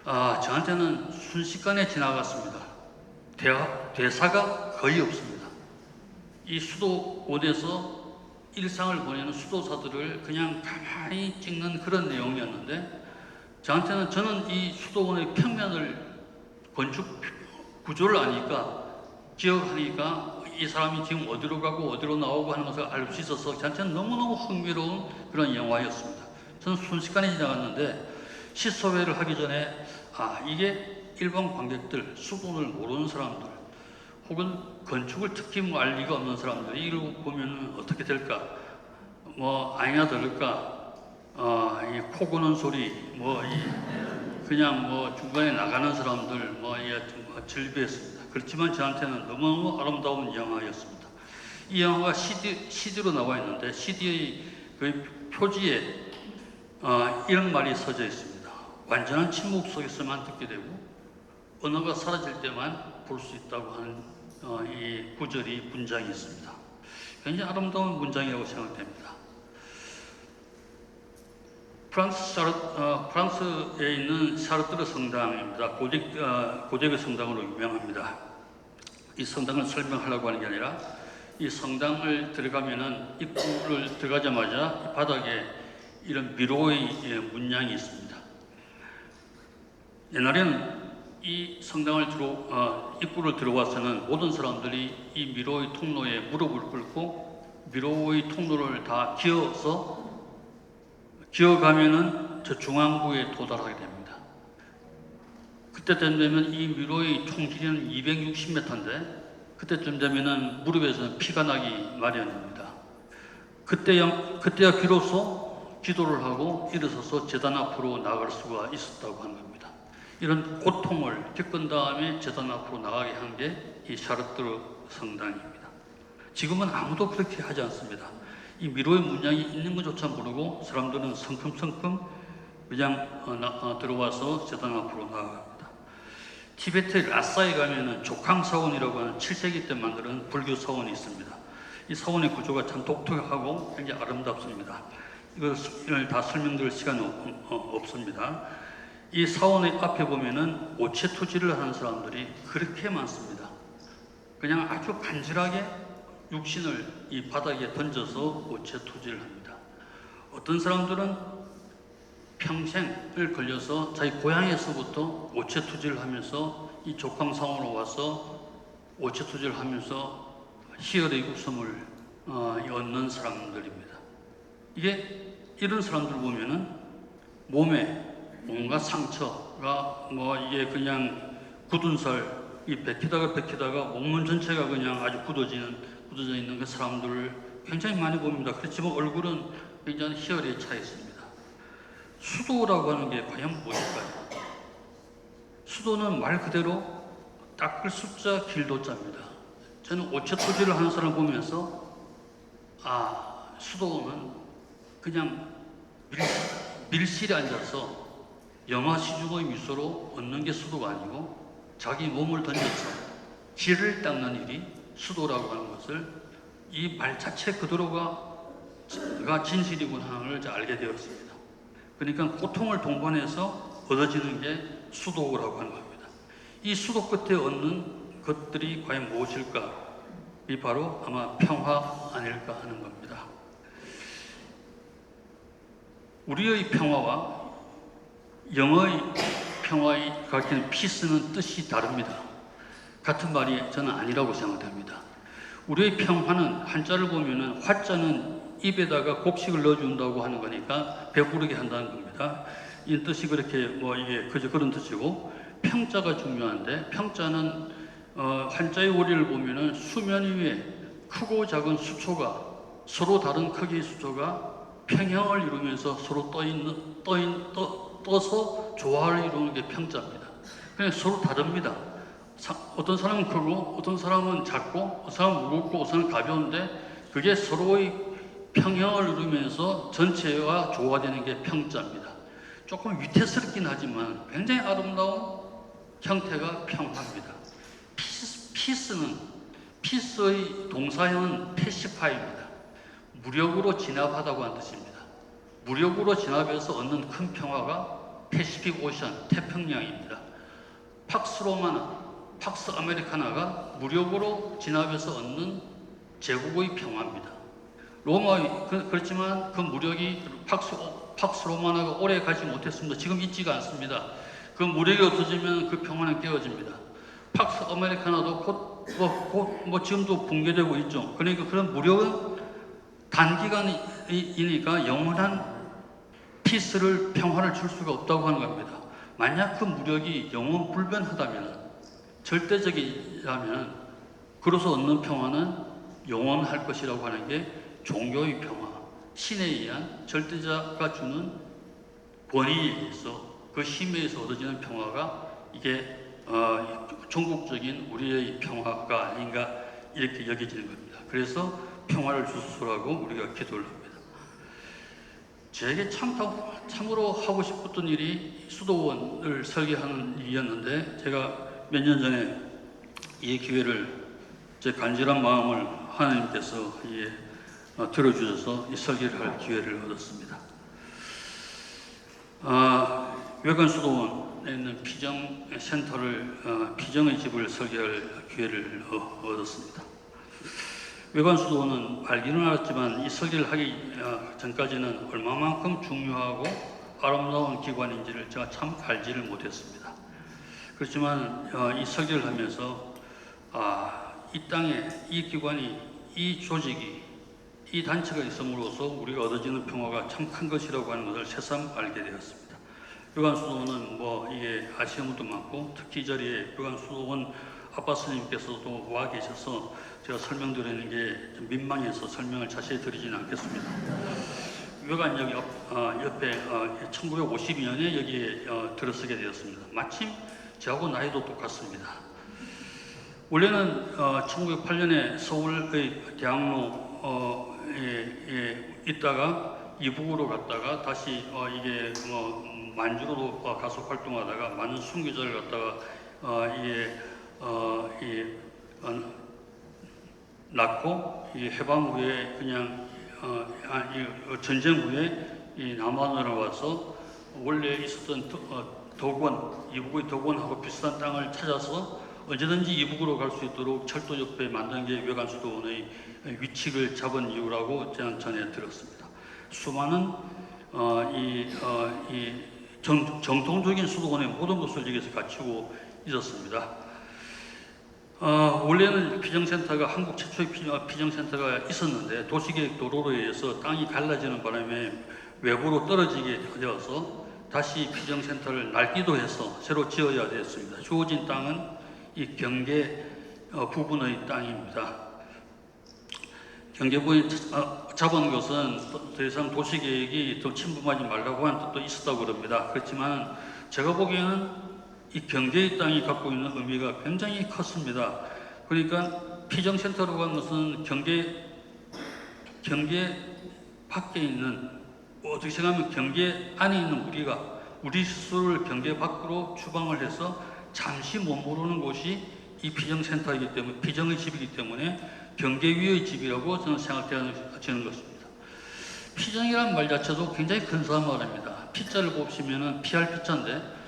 저한테는 순식간에 지나갔습니다. 대사가 거의 없습니다. 이 수도원에서 일상을 보내는 수도사들을 그냥 가만히 찍는 그런 내용이었는데, 저는 이 수도원의 평면을 건축 구조를 아니까, 기억하니까 이 사람이 지금 어디로 가고 어디로 나오고 하는 것을 알 수 있어서 저한테는 너무너무 흥미로운 그런 영화였습니다. 저는 순식간에 지나갔는데, 시사회를 하기 전에 이게 일반 관객들, 수도원을 모르는 사람들, 혹은 건축을 특히 알 리가 없는 사람들이 이러고 보면 어떻게 될까? 아니나 다를까? 이 코 고는 소리, 그냥 중간에 나가는 사람들, 즐비했습니다. 그렇지만 저한테는 너무너무 아름다운 영화였습니다. 이 영화가 CD로 나와 있는데, CD의 그 표지에 이런 말이 써져 있습니다. 완전한 침묵 속에서만 듣게 되고, 언어가 사라질 때만 볼 수 있다고 하는 이 구절이 문장이 있습니다. 굉장히 아름다운 문장이라고 생각됩니다. 프랑스에 있는 샤르트르 성당입니다. 고딕 성당으로 유명합니다. 이 성당을 설명하려고 하는 게 아니라 이 성당을 들어가면은 입구를 들어가자마자 이 바닥에 이런 미로의 문양이 있습니다. 옛날에는 이 성당을 입구를 들어와서는 모든 사람들이 이 미로의 통로에 무릎을 꿇고 미로의 통로를 다 기어가면은 저 중앙부에 도달하게 됩니다. 그때쯤 되면 이 미로의 총 길이는 260m인데 그때쯤 되면은 무릎에서는 피가 나기 마련입니다. 그때야 비로소 기도를 하고 일어서서 제단 앞으로 나갈 수가 있었다고 하는 겁니다. 이런 고통을 겪은 다음에 제단 앞으로 나가게 한 게 이 샤르트르 성당입니다. 지금은 아무도 그렇게 하지 않습니다. 이 미로의 문양이 있는 것조차 모르고 사람들은 성큼성큼 그냥 들어와서 제단 앞으로 나아갑니다. 티베트 라싸에 가면은 족항사원이라고 하는 7세기 때 만든 불교 사원이 있습니다. 이 사원의 구조가 참 독특하고 굉장히 아름답습니다. 이걸 다 설명드릴 시간이 없습니다. 이 사원의 앞에 보면은 오체투지를 하는 사람들이 그렇게 많습니다. 그냥 아주 간절하게 육신을 이 바닥에 던져서 오체투지를 합니다. 어떤 사람들은 평생을 걸려서 자기 고향에서부터 오체투지를 하면서 이 족황상으로 와서 오체투지를 하면서 희열의 웃음을 얻는 사람들입니다. 이런 사람들 보면은 몸에 온갖 상처가 이게 그냥 굳은 살 이 베끼다가 몸문 전체가 그냥 아주 굳어져 있는 그 사람들을 굉장히 많이 봅니다. 그렇지만 얼굴은 굉장히 희열에 차 있습니다. 수도라고 하는 게 과연 무엇일까요? 수도는 말 그대로 닦을 숫자 길도자입니다. 저는 오체토지를 하는 사람 보면서 수도는 그냥 밀실에 앉아서 영화 시중의 미소로 얻는 게 수도가 아니고 자기 몸을 던져서 길을 닦는 일이 수도라고 하는 것을 이 말 자체 그대로가 진실이구나 하는 걸 알게 되었습니다. 그러니까 고통을 동반해서 얻어지는 게 수도라고 하는 겁니다. 이 수도 끝에 얻는 것들이 과연 무엇일까? 이 바로 아마 평화 아닐까 하는 겁니다. 우리의 평화와 영어의 평화의 가리키는 피스는 뜻이 다릅니다. 같은 말이 저는 아니라고 생각됩니다. 우리의 평화는 한자를 보면은 화자는 입에다가 곡식을 넣어준다고 하는 거니까 배부르게 한다는 겁니다. 이 뜻이 그렇게 이게 그저 그런 뜻이고 평자가 중요한데 평자는 한자의 원리를 보면은 수면 위에 크고 작은 수초가 서로 다른 크기의 수초가 평형을 이루면서 서로 떠서 조화를 이루는 게 평자입니다. 그냥 서로 다릅니다. 어떤 사람은 크고 어떤 사람은 작고 어떤 사람은 무겁고 어떤 사람은 가벼운데 그게 서로의 평형을 이루면서 전체와 조화되는 게 평자입니다. 조금 위태스럽긴 하지만 굉장히 아름다운 형태가 평화입니다. 피스의 동사형은 패시파입니다. 무력으로 진압하다고 하는 뜻입니다. 무력으로 진압해서 얻는 큰 평화가 패시픽 오션, 태평양입니다. 팍스 아메리카나가 무력으로 진압해서 얻는 제국의 평화입니다. 그렇지만 그 무력이 팍스 로마나가 오래 가지 못했습니다. 지금 있지가 않습니다. 그 무력이 없어지면 그 평화는 깨어집니다. 팍스 아메리카나도 지금도 붕괴되고 있죠. 그러니까 그런 무력은 단기간이니까 영원한 평화를 줄 수가 없다고 하는 겁니다. 만약 그 무력이 영원 불변하다면, 절대적이라면, 그로서 얻는 평화는 영원할 것이라고 하는 게 종교의 평화, 신에 의한 절대자가 주는 권위에 의해서 그 힘에 의해서 얻어지는 평화가 이게 종국적인 우리의 평화가 아닌가 이렇게 여겨지는 겁니다. 그래서 평화를 주소서라고 우리가 기도를 합니다. 제게 참으로 하고 싶었던 일이 수도원을 설계하는 일이었는데 제가 몇 년 전에 이 기회를 제 간절한 마음을 하나님께서 들어주셔서 이 설교를 할 기회를 얻었습니다. 외관 수도원에 있는 피정센터를 피정의 집을 설계할 기회를 얻었습니다. 외관 수도원은 알기는 알았지만 이 설계를 하기 전까지는 얼마만큼 중요하고 아름다운 기관인지를 제가 참 알지를 못했습니다. 그렇지만 이 설계를 하면서 이 땅에 이 기관이, 이 조직이, 이 단체가 있음으로써 우리가 얻어지는 평화가 참 큰 것이라고 하는 것을 새삼 알게 되었습니다. 외관 수도원은 이게 아시는 분도 많고, 특히 이 자리에 외관 수도원 아빠 스님께서도 와 계셔서 제가 설명드리는 게 좀 민망해서 설명을 자세히 드리지는 않겠습니다. 외관역 옆에 1952년에 여기에 들어서게 되었습니다. 마침 저하고 나이도 똑같습니다. 원래는 1908년에 서울의 대학로에 있다가 이북으로 갔다가 다시 이게 만주로도 가서 활동하다가 많은 순교자를 갖다가 낳고 해방 후에 그냥 전쟁 후에 이 남한으로 와서 원래 있었던 덕원, 이북의 덕원하고 비슷한 땅을 찾아서 언제든지 이북으로 갈 수 있도록 철도 옆에 만든 게 외관수도원의 위치를 잡은 이유라고 저는 전해 들었습니다. 수많은 정통적인 수도원의 모든 것을 여기서 갖추고 있었습니다. 원래는 피정센터가 한국 최초의 피정센터가 있었는데 도시계획 도로로 의해서 땅이 갈라지는 바람에 외부로 떨어지게 되어서 다시 피정센터를 낡기도 해서 새로 지어야 되었습니다. 주어진 땅은 이 경계 부분의 땅입니다. 경계부에 잡은 것은 더 이상 도시계획이 더 침범하지 말라고 하는 뜻도 있었다고 그럽니다. 그렇지만 제가 보기에는 이 경계의 땅이 갖고 있는 의미가 굉장히 컸습니다. 그러니까 피정센터라고 하는 것은 경계 밖에 있는, 어떻게 생각하면 경계 안에 있는 우리 스스로를 경계 밖으로 추방을 해서 잠시 머무르는 곳이 이 피정센터이기 때문에, 피정의 집이기 때문에 경계 위의 집이라고 저는 생각되는 것입니다. 피정이라는 말 자체도 굉장히 근사한 말입니다. 피자를 보시면은 피할 피자인데,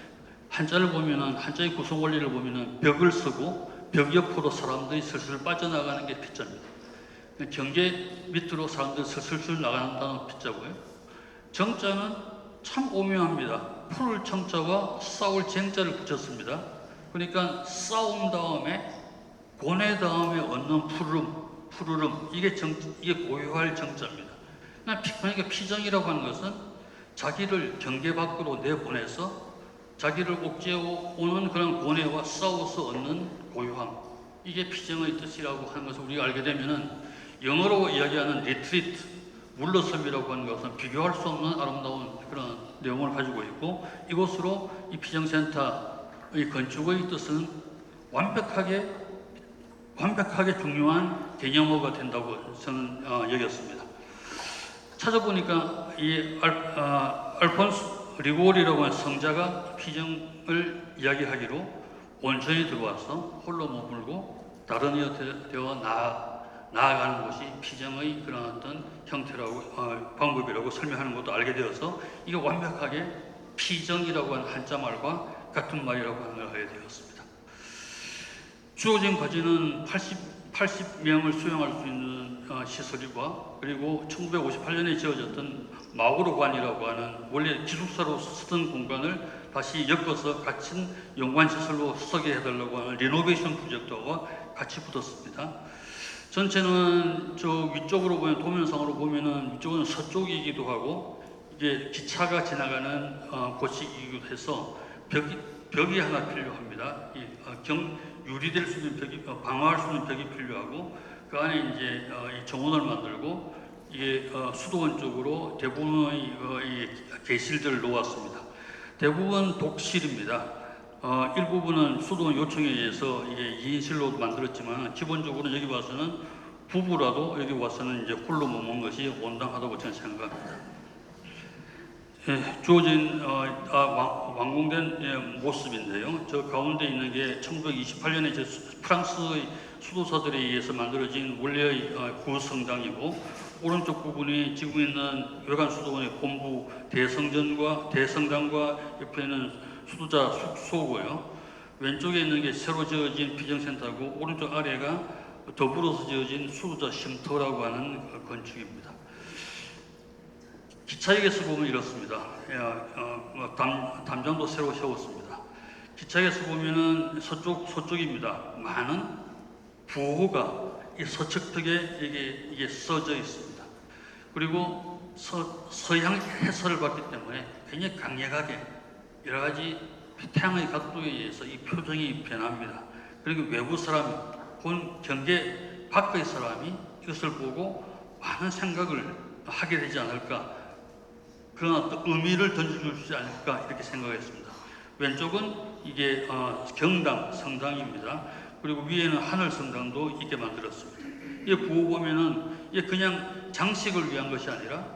한자를 보면은, 한자의 구성 원리를 보면은 벽을 쓰고 벽 옆으로 사람들이 슬슬 빠져나가는 게 피자입니다. 경계 밑으로 사람들이 슬슬 나간다는 피자고요. 정자는 참 오묘합니다. 풀을 정자와 싸울 쟁자를 붙였습니다. 그러니까 싸운 다음에, 고뇌 다음에 얻는 푸르름, 이게 고유할 정자입니다. 그러니까 피정이라고 하는 것은 자기를 경계 밖으로 내보내서 자기를 옥죄어 오는 그런 고뇌와 싸워서 얻는 고요함, 이게 피정의 뜻이라고 하는 것을 우리가 알게 되면은, 영어로 이야기하는 리트리트, 물러섬이라고 하는 것은 비교할 수 없는 아름다운 그런 내용을 가지고 있고, 이곳으로 이 피정센터의 건축의 뜻은 완벽하게 중요한 개념어가 된다고 저는 여겼습니다. 찾아보니까 이 알폰스 리고리라고 하는 성자가 피정을 이야기하기로 온천에 들어와서 홀로 머물고 다른 이가 되어 나아가는 것이 피정의 그런 어떤 형태라고 방법이라고 설명하는 것도 알게 되어서 이게 완벽하게 피정이라고 하는 한자말과 같은 말이라고 하게 되었습니다. 주어진 과제는 80명을 수용할 수 있는 시설과, 그리고 1958년에 지어졌던 마구로관이라고 하는 원래 기숙사로 쓰던 공간을 다시 엮어서 갇힌 연관시설로 쓰게 해달라고 하는 리노베이션 프로젝트와 같이 붙었습니다. 전체는 저 위쪽으로 보면, 도면상으로 보면은 위쪽은 서쪽이기도 하고, 이게 기차가 지나가는 곳이기도 해서 벽이 하나 필요합니다. 유리될 수 있는 벽이, 방어할 수 있는 벽이 필요하고, 그 안에 이제 이 정원을 만들고, 이게 수도원 쪽으로 대부분의 이 계실들을 놓았습니다. 대부분 독실입니다. 일부분은 수도원 요청에 의해서 이게 2인실로 만들었지만, 기본적으로 여기 와서는 부부라도 여기 와서는 이제 홀로 머무는 것이 온당하다고 저는 생각합니다. 주어진 완공된 모습인데요. 저 가운데 있는 게 1928년에 프랑스의 수도사들에 의해서 만들어진 원래의 구성당이고, 오른쪽 부분이 지금 있는 외관 수도원의 본부 대성당과 옆에는 수도자 숙소고요. 왼쪽에 있는 게 새로 지어진 비정센터고, 오른쪽 아래가 더불어서 지어진 수도자 쉼터라고 하는 건축입니다. 기차역에서 보면 이렇습니다. 담장도 새로 세웠습니다. 기차역에서 보면은 서쪽입니다. 많은 부호가 이 서측턱에 이게 써져 있습니다. 그리고 서양 해설을 받기 때문에 굉장히 강력하게 여러 가지 태양의 각도에 의해서 이 표정이 변합니다. 그리고 외부 사람, 본 경계 밖의 사람이 이것을 보고 많은 생각을 하게 되지 않을까, 그런 어떤 의미를 던져줄 수 있지 않을까, 이렇게 생각했습니다. 왼쪽은 이게 경당, 성당입니다. 그리고 위에는 하늘 성당도 있게 만들었습니다. 이 부호 보면은 이게 그냥 장식을 위한 것이 아니라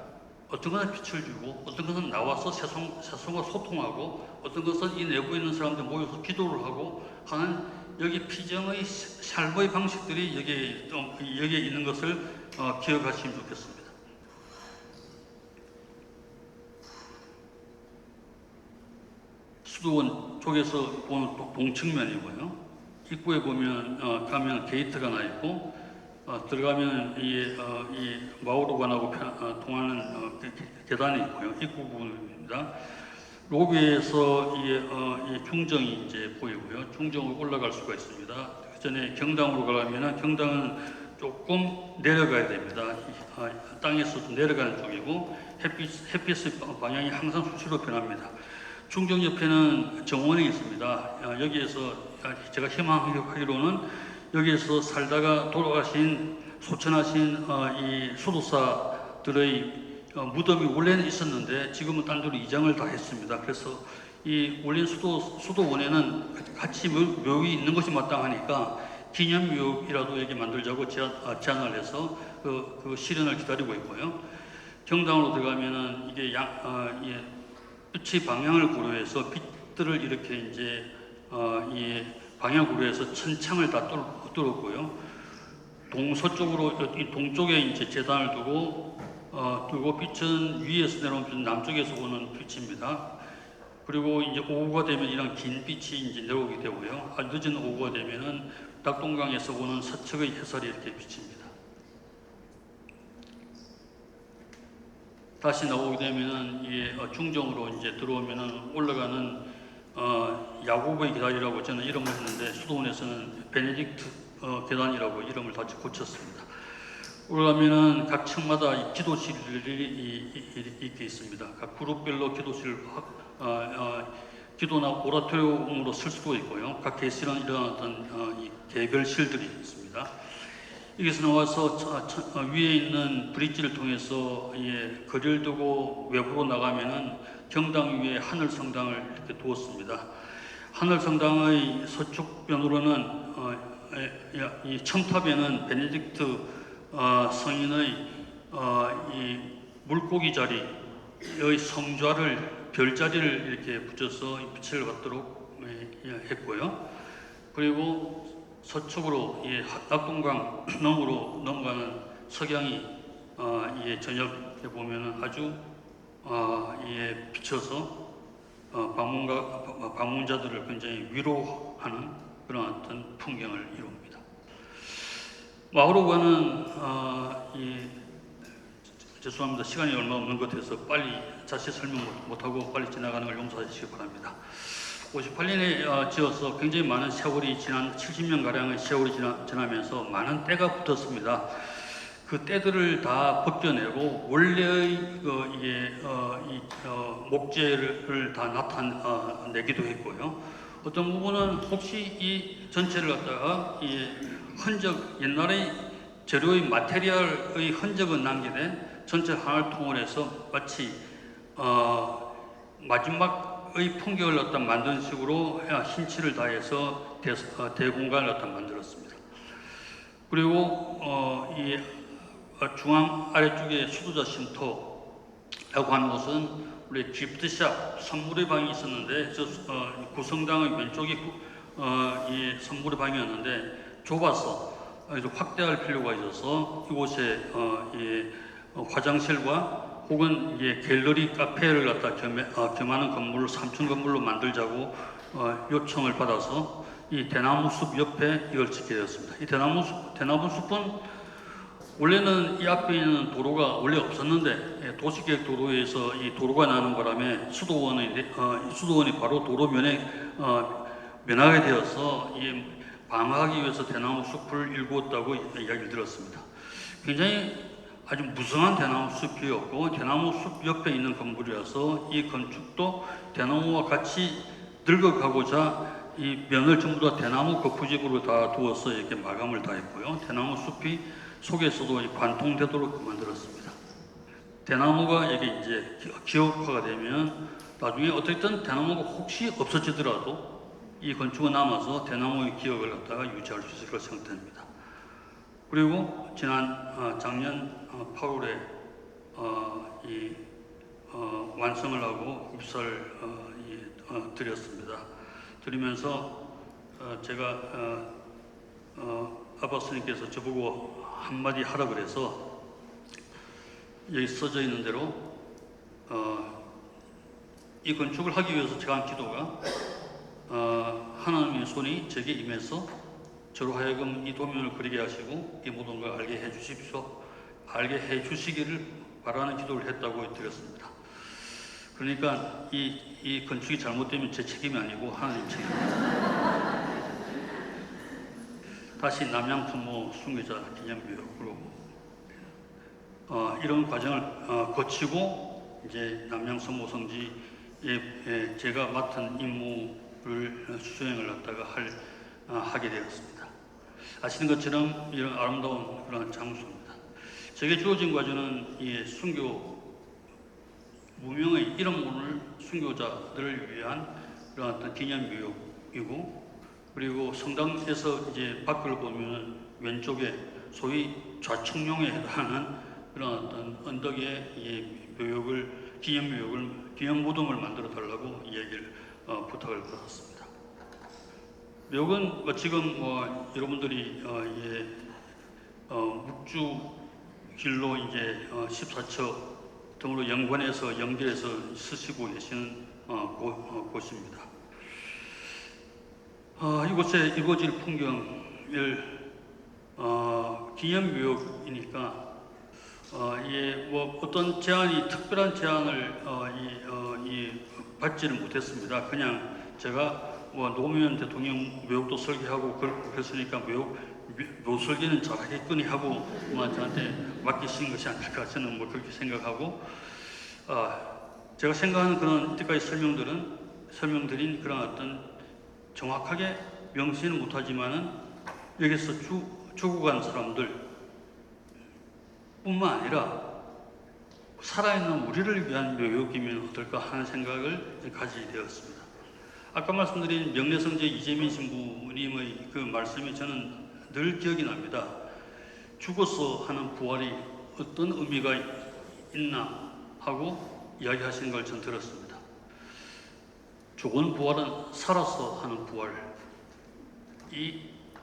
어떤 것은 빛을 주고, 어떤 것은 나와서 세상과 소통하고, 어떤 것은 이 내부에 있는 사람들 모여서 기도를 하고 하는, 여기 피정의 삶의 방식들이 여기에 있는 것을 기억하시면 좋겠습니다. 수도원 쪽에서 보는 동측면이고요. 입구에 가면 게이트가 나 있고, 들어가면 이 마오르관하고 통하는 계단이 있고요. 입구 부분입니다. 로비에서 이 중정이 이제 보이고요. 중정으로 올라갈 수가 있습니다. 그 전에 경당으로 가려면 경당은 조금 내려가야 됩니다. 땅에서 좀 내려가는 쪽이고, 햇빛의 방향이 항상 수시로 변합니다. 중정 옆에는 정원이 있습니다. 여기에서 제가 희망하기로는 여기에서 살다가 돌아가신 소천하신 이 수도사들의 무덤이 원래는 있었는데 지금은 딴 데로 이장을 다 했습니다. 그래서 이 원래 수도원에는 같이 묘이 있는 것이 마땅하니까 기념묘이라도 여기 만들자고 제안을 해서 그 실현을 기다리고 있고요. 경당으로 들어가면은 이게 빛의 방향을 고려해서 빛들을 이렇게 이제 이 방향을 고려해서 천창을 다 뚫었고요. 이 동쪽에 이제 제단을 두고 빛은 위에서 내려오는 빛은 남쪽에서 오는 빛입니다. 그리고 이제 오후가 되면 이런 긴 빛이 이제 내려오게 되고요. 늦은 오후가 되면은 낙동강에서 오는 서측의 해설이 이렇게 비칩니다. 다시 나오게 되면은 이게 중정으로 이제 들어오면은 올라가는 야곱의 계단이라고 저는 이름을 했는데, 수도원에서는 베네딕트 계단이라고 이름을 다시 고쳤습니다. 올라가면은 각 층마다 기도실이 있게 있습니다. 각 그룹별로 기도나 오라토리움으로 쓸 수도 있고요. 각 계시는 이런 어떤 개별실들이 있습니다. 여기서 나와서 위에 있는 브릿지를 통해서 거리를 두고 외부로 나가면은 경당 위에 하늘 성당을 이렇게 두었습니다. 하늘 성당의 서쪽면으로는 이 첨탑에는 베네딕트 성인의 이 물고기 자리의 성좌를, 별자리를 이렇게 붙여서 빛을 받도록 했고요. 그리고 서쪽으로 낙동강 너머로 넘어가는 석양이 저녁에 보면은 아주 비쳐서 방문자들을 굉장히 위로하는 그런 어떤 풍경을 이룹니다. 마오르관은 죄송합니다. 시간이 얼마 없는 것 같아서 빨리 자세히 설명 못하고 빨리 지나가는 걸 용서해 주시기 바랍니다. 58년에 지어서 굉장히 많은 세월이 지난 70년가량의 세월이 지나면서 많은 때가 붙었습니다. 그 때들을 다 벗겨내고 원래의 목재를 다 나타내기도 했고요. 어떤 부분은 혹시 이 전체를 갖다가 흔적, 옛날의 재료의 마테리얼의 흔적은 남기되 전체 하나를 통일해서 마치 마지막의 풍경을 갖다 만든 식으로 힘칠을 다해서 대공간을 갖다 만들었습니다. 그리고 이 중앙 아래쪽에 수도자 쉼터, 라고 하는 곳은 우리 기프트샵 선물의 방이 있었는데 구성당의 왼쪽이 이 선물의 방이었는데 좁아서 확대할 필요가 있어서 이곳에 화장실과 혹은 갤러리 카페를 갖다 겸하는 건물을 3층 건물로 만들자고 요청을 받아서 이 대나무 숲 옆에 이걸 짓게 되었습니다. 이 대나무 숲은 원래는 이 앞에 있는 도로가 원래 없었는데 도시계획 도로에서 이 도로가 나는 바람에 수도원이 바로 도로면에 면하게 되어서 방어하기 위해서 대나무 숲을 일구었다고 이야기를 들었습니다. 굉장히 아주 무성한 대나무 숲이었고 대나무 숲 옆에 있는 건물이라서 이 건축도 대나무와 같이 늙어가고자 이 면을 전부 다 대나무 거푸집으로 다 두어서 이렇게 마감을 다 했고요. 대나무 숲이 속에서도 관통되도록 만들었습니다. 대나무가 이게 이제 기업화가 되면 나중에 어쨌든 대나무가 혹시 없어지더라도 이 건축은 남아서 대나무의 기억을 갖다가 유지할 수 있을 것으로 생각됩니다. 그리고 작년 8월에 완성을 하고 입사를 드렸습니다. 드리면서 제가 아바스님께서 저보고 한마디 하라 그래서 여기 써져 있는 대로 이 건축을 하기 위해서 제가 한 기도가 하나님의 손이 제게 임해서 저로 하여금 이 도면을 그리게 하시고 이 모든 걸 알게 해 주십시오. 알게 해 주시기를 바라는 기도를 했다고 드렸습니다. 그러니까 이 건축이 잘못되면 제 책임이 아니고 하나님 책임입니다. 다시 남양천모 순교자 기념비역으로 이런 과정을 거치고 이제 남양천모 성지에 제가 맡은 임무를 수행을 하게 되었습니다. 아시는 것처럼 이런 아름다운 그런 장소입니다. 제게 주어진 과제는 이 순교 무명의 이름 모를 순교자들을 위한 그런 어떤 기념비역이고 그리고 성당에서 이제 밖을 보면 왼쪽에 소위 좌청룡에 해당하는 그런 어떤 언덕에 기념 무덤을 만들어 달라고 얘기를 부탁을 받았습니다. 묘역은 지금 여러분들이 묵주 길로 이제 14처 등으로 연관해서 연결해서 쓰시고 계시는 곳입니다. 이곳에 이루어질 풍경을 기념묘역이니까 어떤 특별한 제안을 받지를 못했습니다. 그냥 제가 노무현 대통령 묘역도 설계하고 그랬으니까 묘 설계는 잘하겠거니 하고 저한테 맡기신 것이 아닐까 저는 그렇게 생각하고 제가 생각하는 그런 이때까지 설명드린 그런 어떤 정확하게 명시는 못하지만은 여기서 죽어간 사람들 뿐만 아니라 살아있는 우리를 위한 묘역이면 어떨까 하는 생각을 가지게 되었습니다. 아까 말씀드린 명례성제 이재민 신부님의 그 말씀이 저는 늘 기억이 납니다. 죽어서 하는 부활이 어떤 의미가 있나 하고 이야기하시는 걸 전 들었습니다. 죽은 부활은 살아서 하는 부활이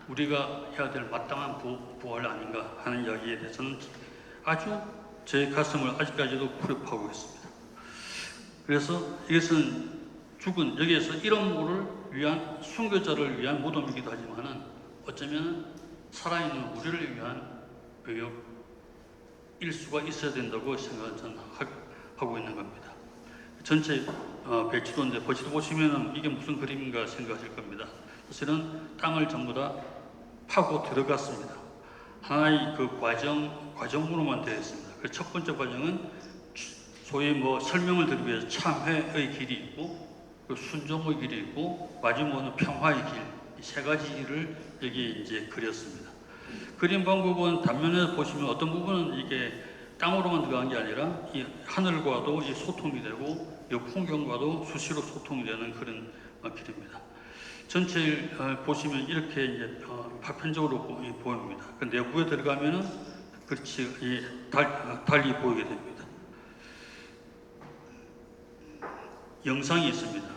우리가 해야 될 마땅한 부활 아닌가 하는 이야기에 대해서는 아주 제 가슴을 아직까지도 후련하고 있습니다. 그래서 이것은 여기에서 이런 분을 위한 순교자를 위한 무덤이기도 하지만은 어쩌면 살아있는 우리를 위한 묘역일 수가 있어야 된다고 생각을 저는 하고 있는 겁니다. 전체 배치도인데 배치도 보시면은 이게 무슨 그림인가 생각하실 겁니다. 사실은 땅을 전부 다 파고 들어갔습니다. 하나의 그 과정으로만 되어 있습니다. 그 첫 번째 과정은 소위 설명을 드리기 위해서 참회의 길이 있고 순종의 길이 있고 마지막은 평화의 길, 이 세 가지를 여기에 이제 그렸습니다. 그림 방법은 단면에서 보시면 어떤 부분은 이게 땅으로만 들어간 게 아니라 이 하늘과도 이 소통이 되고 이 풍경과도 수시로 소통이 되는 그런 길입니다. 전체를 보시면 이렇게 이제 파편적으로 보입니다. 그 내부에 들어가면은 그렇지 달리 보이게 됩니다. 영상이 있습니다.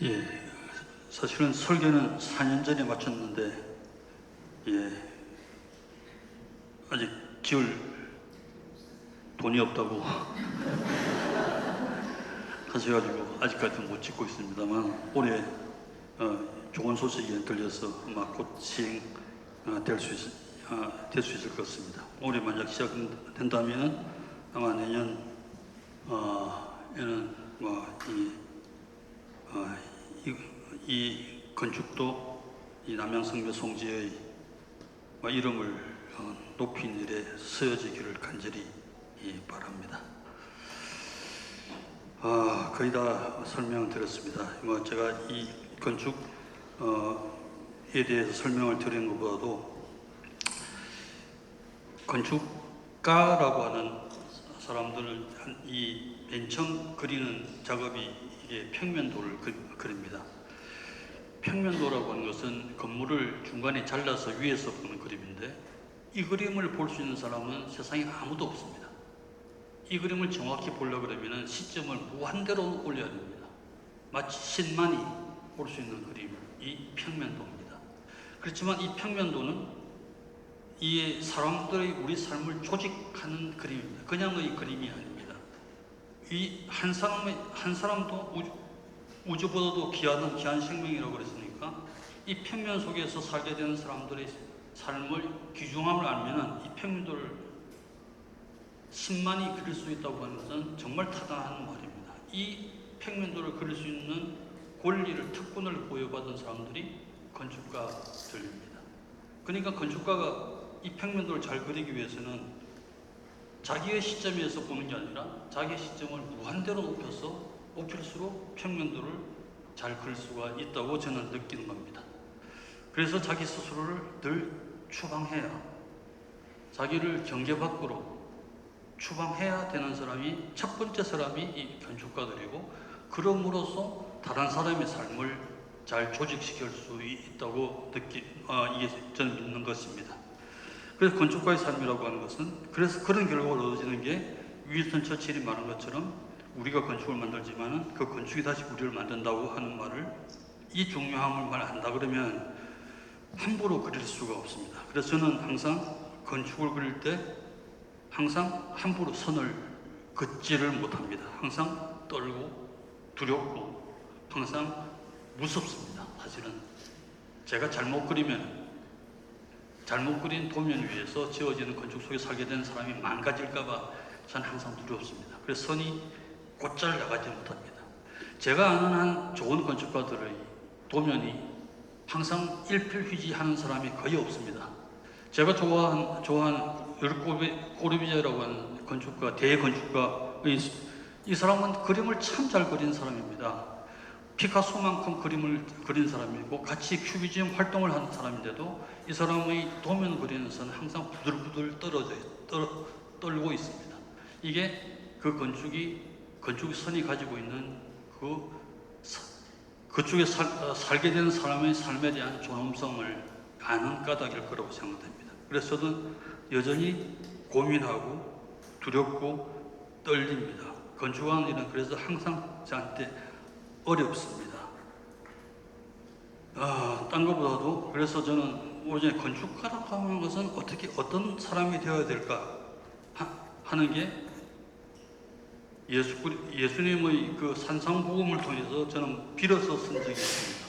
예, 사실은 설교는 4년 전에 마쳤는데, 예, 아직 지을 돈이 없다고 하셔가지고 아직까지 못 짓고 있습니다만, 올해 좋은 소식이 들려서 아마 곧 시행될 수 있을 것 같습니다. 올해 만약 시작된다면 아마 내년에는 이 건축도 이 남양성묘 송지의 이름을 높인 일에 쓰여지기를 간절히 바랍니다. 거의 다 설명을 드렸습니다. 제가 이 건축에 대해서 설명을 드린 것보다도 건축가라고 하는 사람들을 이 맨 처음 그리는 작업이 이게 평면도를 그립니다. 평면도라고 하는 것은 건물을 중간에 잘라서 위에서 보는 그림인데, 이 그림을 볼 수 있는 사람은 세상에 아무도 없습니다. 이 그림을 정확히 보려고 그러면 시점을 무한대로 올려야 됩니다. 마치 신만이 볼 수 있는 그림이 평면도입니다. 그렇지만 이 평면도는 이 사람들의 우리 삶을 조직하는 그림입니다. 그냥의 그림이 아닙니다. 이 한 사람도 우주보다도 귀한 생명이라고 그랬으니까, 이 평면 속에서 살게 되는 사람들의 삶을 귀중함을 알면은 이 평면도를 10만이 그릴 수 있다고 하는 것은 정말 타당한 말입니다. 이 평면도를 그릴 수 있는 권리를, 특권을 부여받은 사람들이 건축가들입니다. 그러니까 건축가가 이 평면도를 잘 그리기 위해서는 자기의 시점에서 보는 게 아니라 자기의 시점을 무한대로 높일수록 평면도를 잘 그릴 수가 있다고 저는 느끼는 겁니다. 그래서 자기 스스로를 늘 추방해야, 자기를 경계 밖으로 추방해야 되는 사람이, 첫 번째 사람이 이 건축가들이고, 그럼으로써 다른 사람의 삶을 잘 조직시킬 수 있다고 이게 저는 믿는 것입니다. 그래서 건축가의 삶이라고 하는 것은, 그래서 그런 결과가 얻어지는 게 윈스턴 처칠이 말한 것처럼 우리가 건축을 만들지만은 그 건축이 다시 우리를 만든다고 하는 말을, 이 중요함을 말한다 그러면 함부로 그릴 수가 없습니다. 그래서 저는 항상 건축을 그릴 때 항상 함부로 선을 긋지를 못합니다. 항상 떨고 두렵고 항상 무섭습니다. 사실은 제가 잘못 그리면, 잘못 그린 도면 위에서 지어지는 건축 속에 살게 되는 사람이 망가질까봐 저는 항상 두렵습니다. 그래서 선이 곧잘 나가지 못합니다. 제가 아는 한 좋은 건축가들의 도면이 항상 일필휘지하는 사람이 거의 없습니다. 제가 좋아하는 꼬르비제라고 하는 건축가, 대건축가, 이 사람은 그림을 참 잘 그린 사람입니다. 피카소만큼 그림을 그린 사람이고 같이 큐비즘 활동을 하는 사람인데도 이 사람의 도면 그리는 선은 항상 부들부들 떨고 있습니다. 이게 그 건축이 선이 가지고 있는 그쪽에 살게 되는 사람의 삶에 대한 존엄성을 아는 까닭일 거라고 생각됩니다. 그래서 저는 여전히 고민하고 두렵고 떨립니다. 건축하는 일은 그래서 항상 저한테 어렵습니다. 딴 것보다도, 그래서 저는 오전에 건축가라고 하는 것은 어떤 사람이 되어야 될까 하는 게 예수님의 그 산상복음을 통해서 저는 빌어서 쓴 적이 있습니다.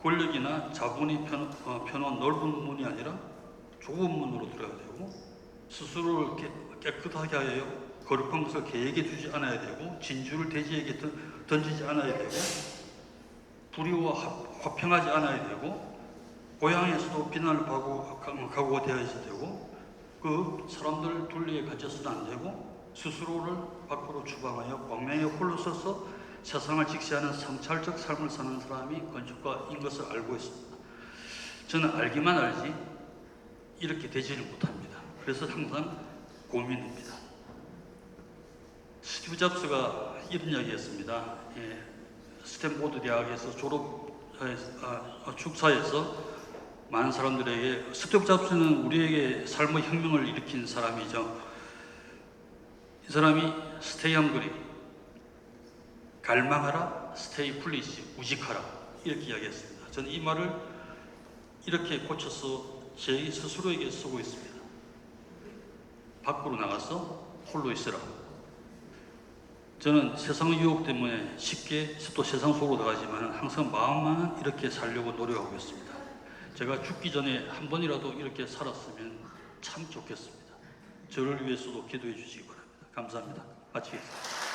권력이나 자본이 펴놓은 넓은 문이 아니라 좁은 문으로 들어야 되고, 스스로를 깨끗하게 하여 거룩한 것을 계획해 두지 않아야 되고, 진주를 돼지에게 던지지 않아야 되고, 불의와 화평하지 않아야 되고, 고향에서도 비난을 받고 각오가 되어야 되고, 그 사람들 둘레에 갇혀서는 안 되고, 스스로를 밖으로 추방하여 광명에 홀로 서서 세상을 직시하는 성찰적 삶을 사는 사람이 건축가인 것을 알고 있습니다. 저는 알기만 알지 이렇게 되지를 못합니다. 그래서 항상 고민입니다. 스티브 잡스가 이런 이야기했습니다. 스탠포드 대학에서 축사에서 많은 사람들에게, 스티브 잡스는 우리에게 삶의 혁명을 일으킨 사람이죠. 이 사람이 스테이 헝그리, 갈망하라, 스테이 플리시, 우직하라, 이렇게 이야기했습니다. 저는 이 말을 이렇게 고쳐서 제 스스로에게 쓰고 있습니다. 밖으로 나가서 홀로 있으라. 저는 세상의 유혹 때문에 쉽게 또 세상 속으로 나가지만 항상 마음만은 이렇게 살려고 노력하고 있습니다. 제가 죽기 전에 한 번이라도 이렇게 살았으면 참 좋겠습니다. 저를 위해서도 기도해 주시기 바랍니다. 감사합니다. 마치겠습니다.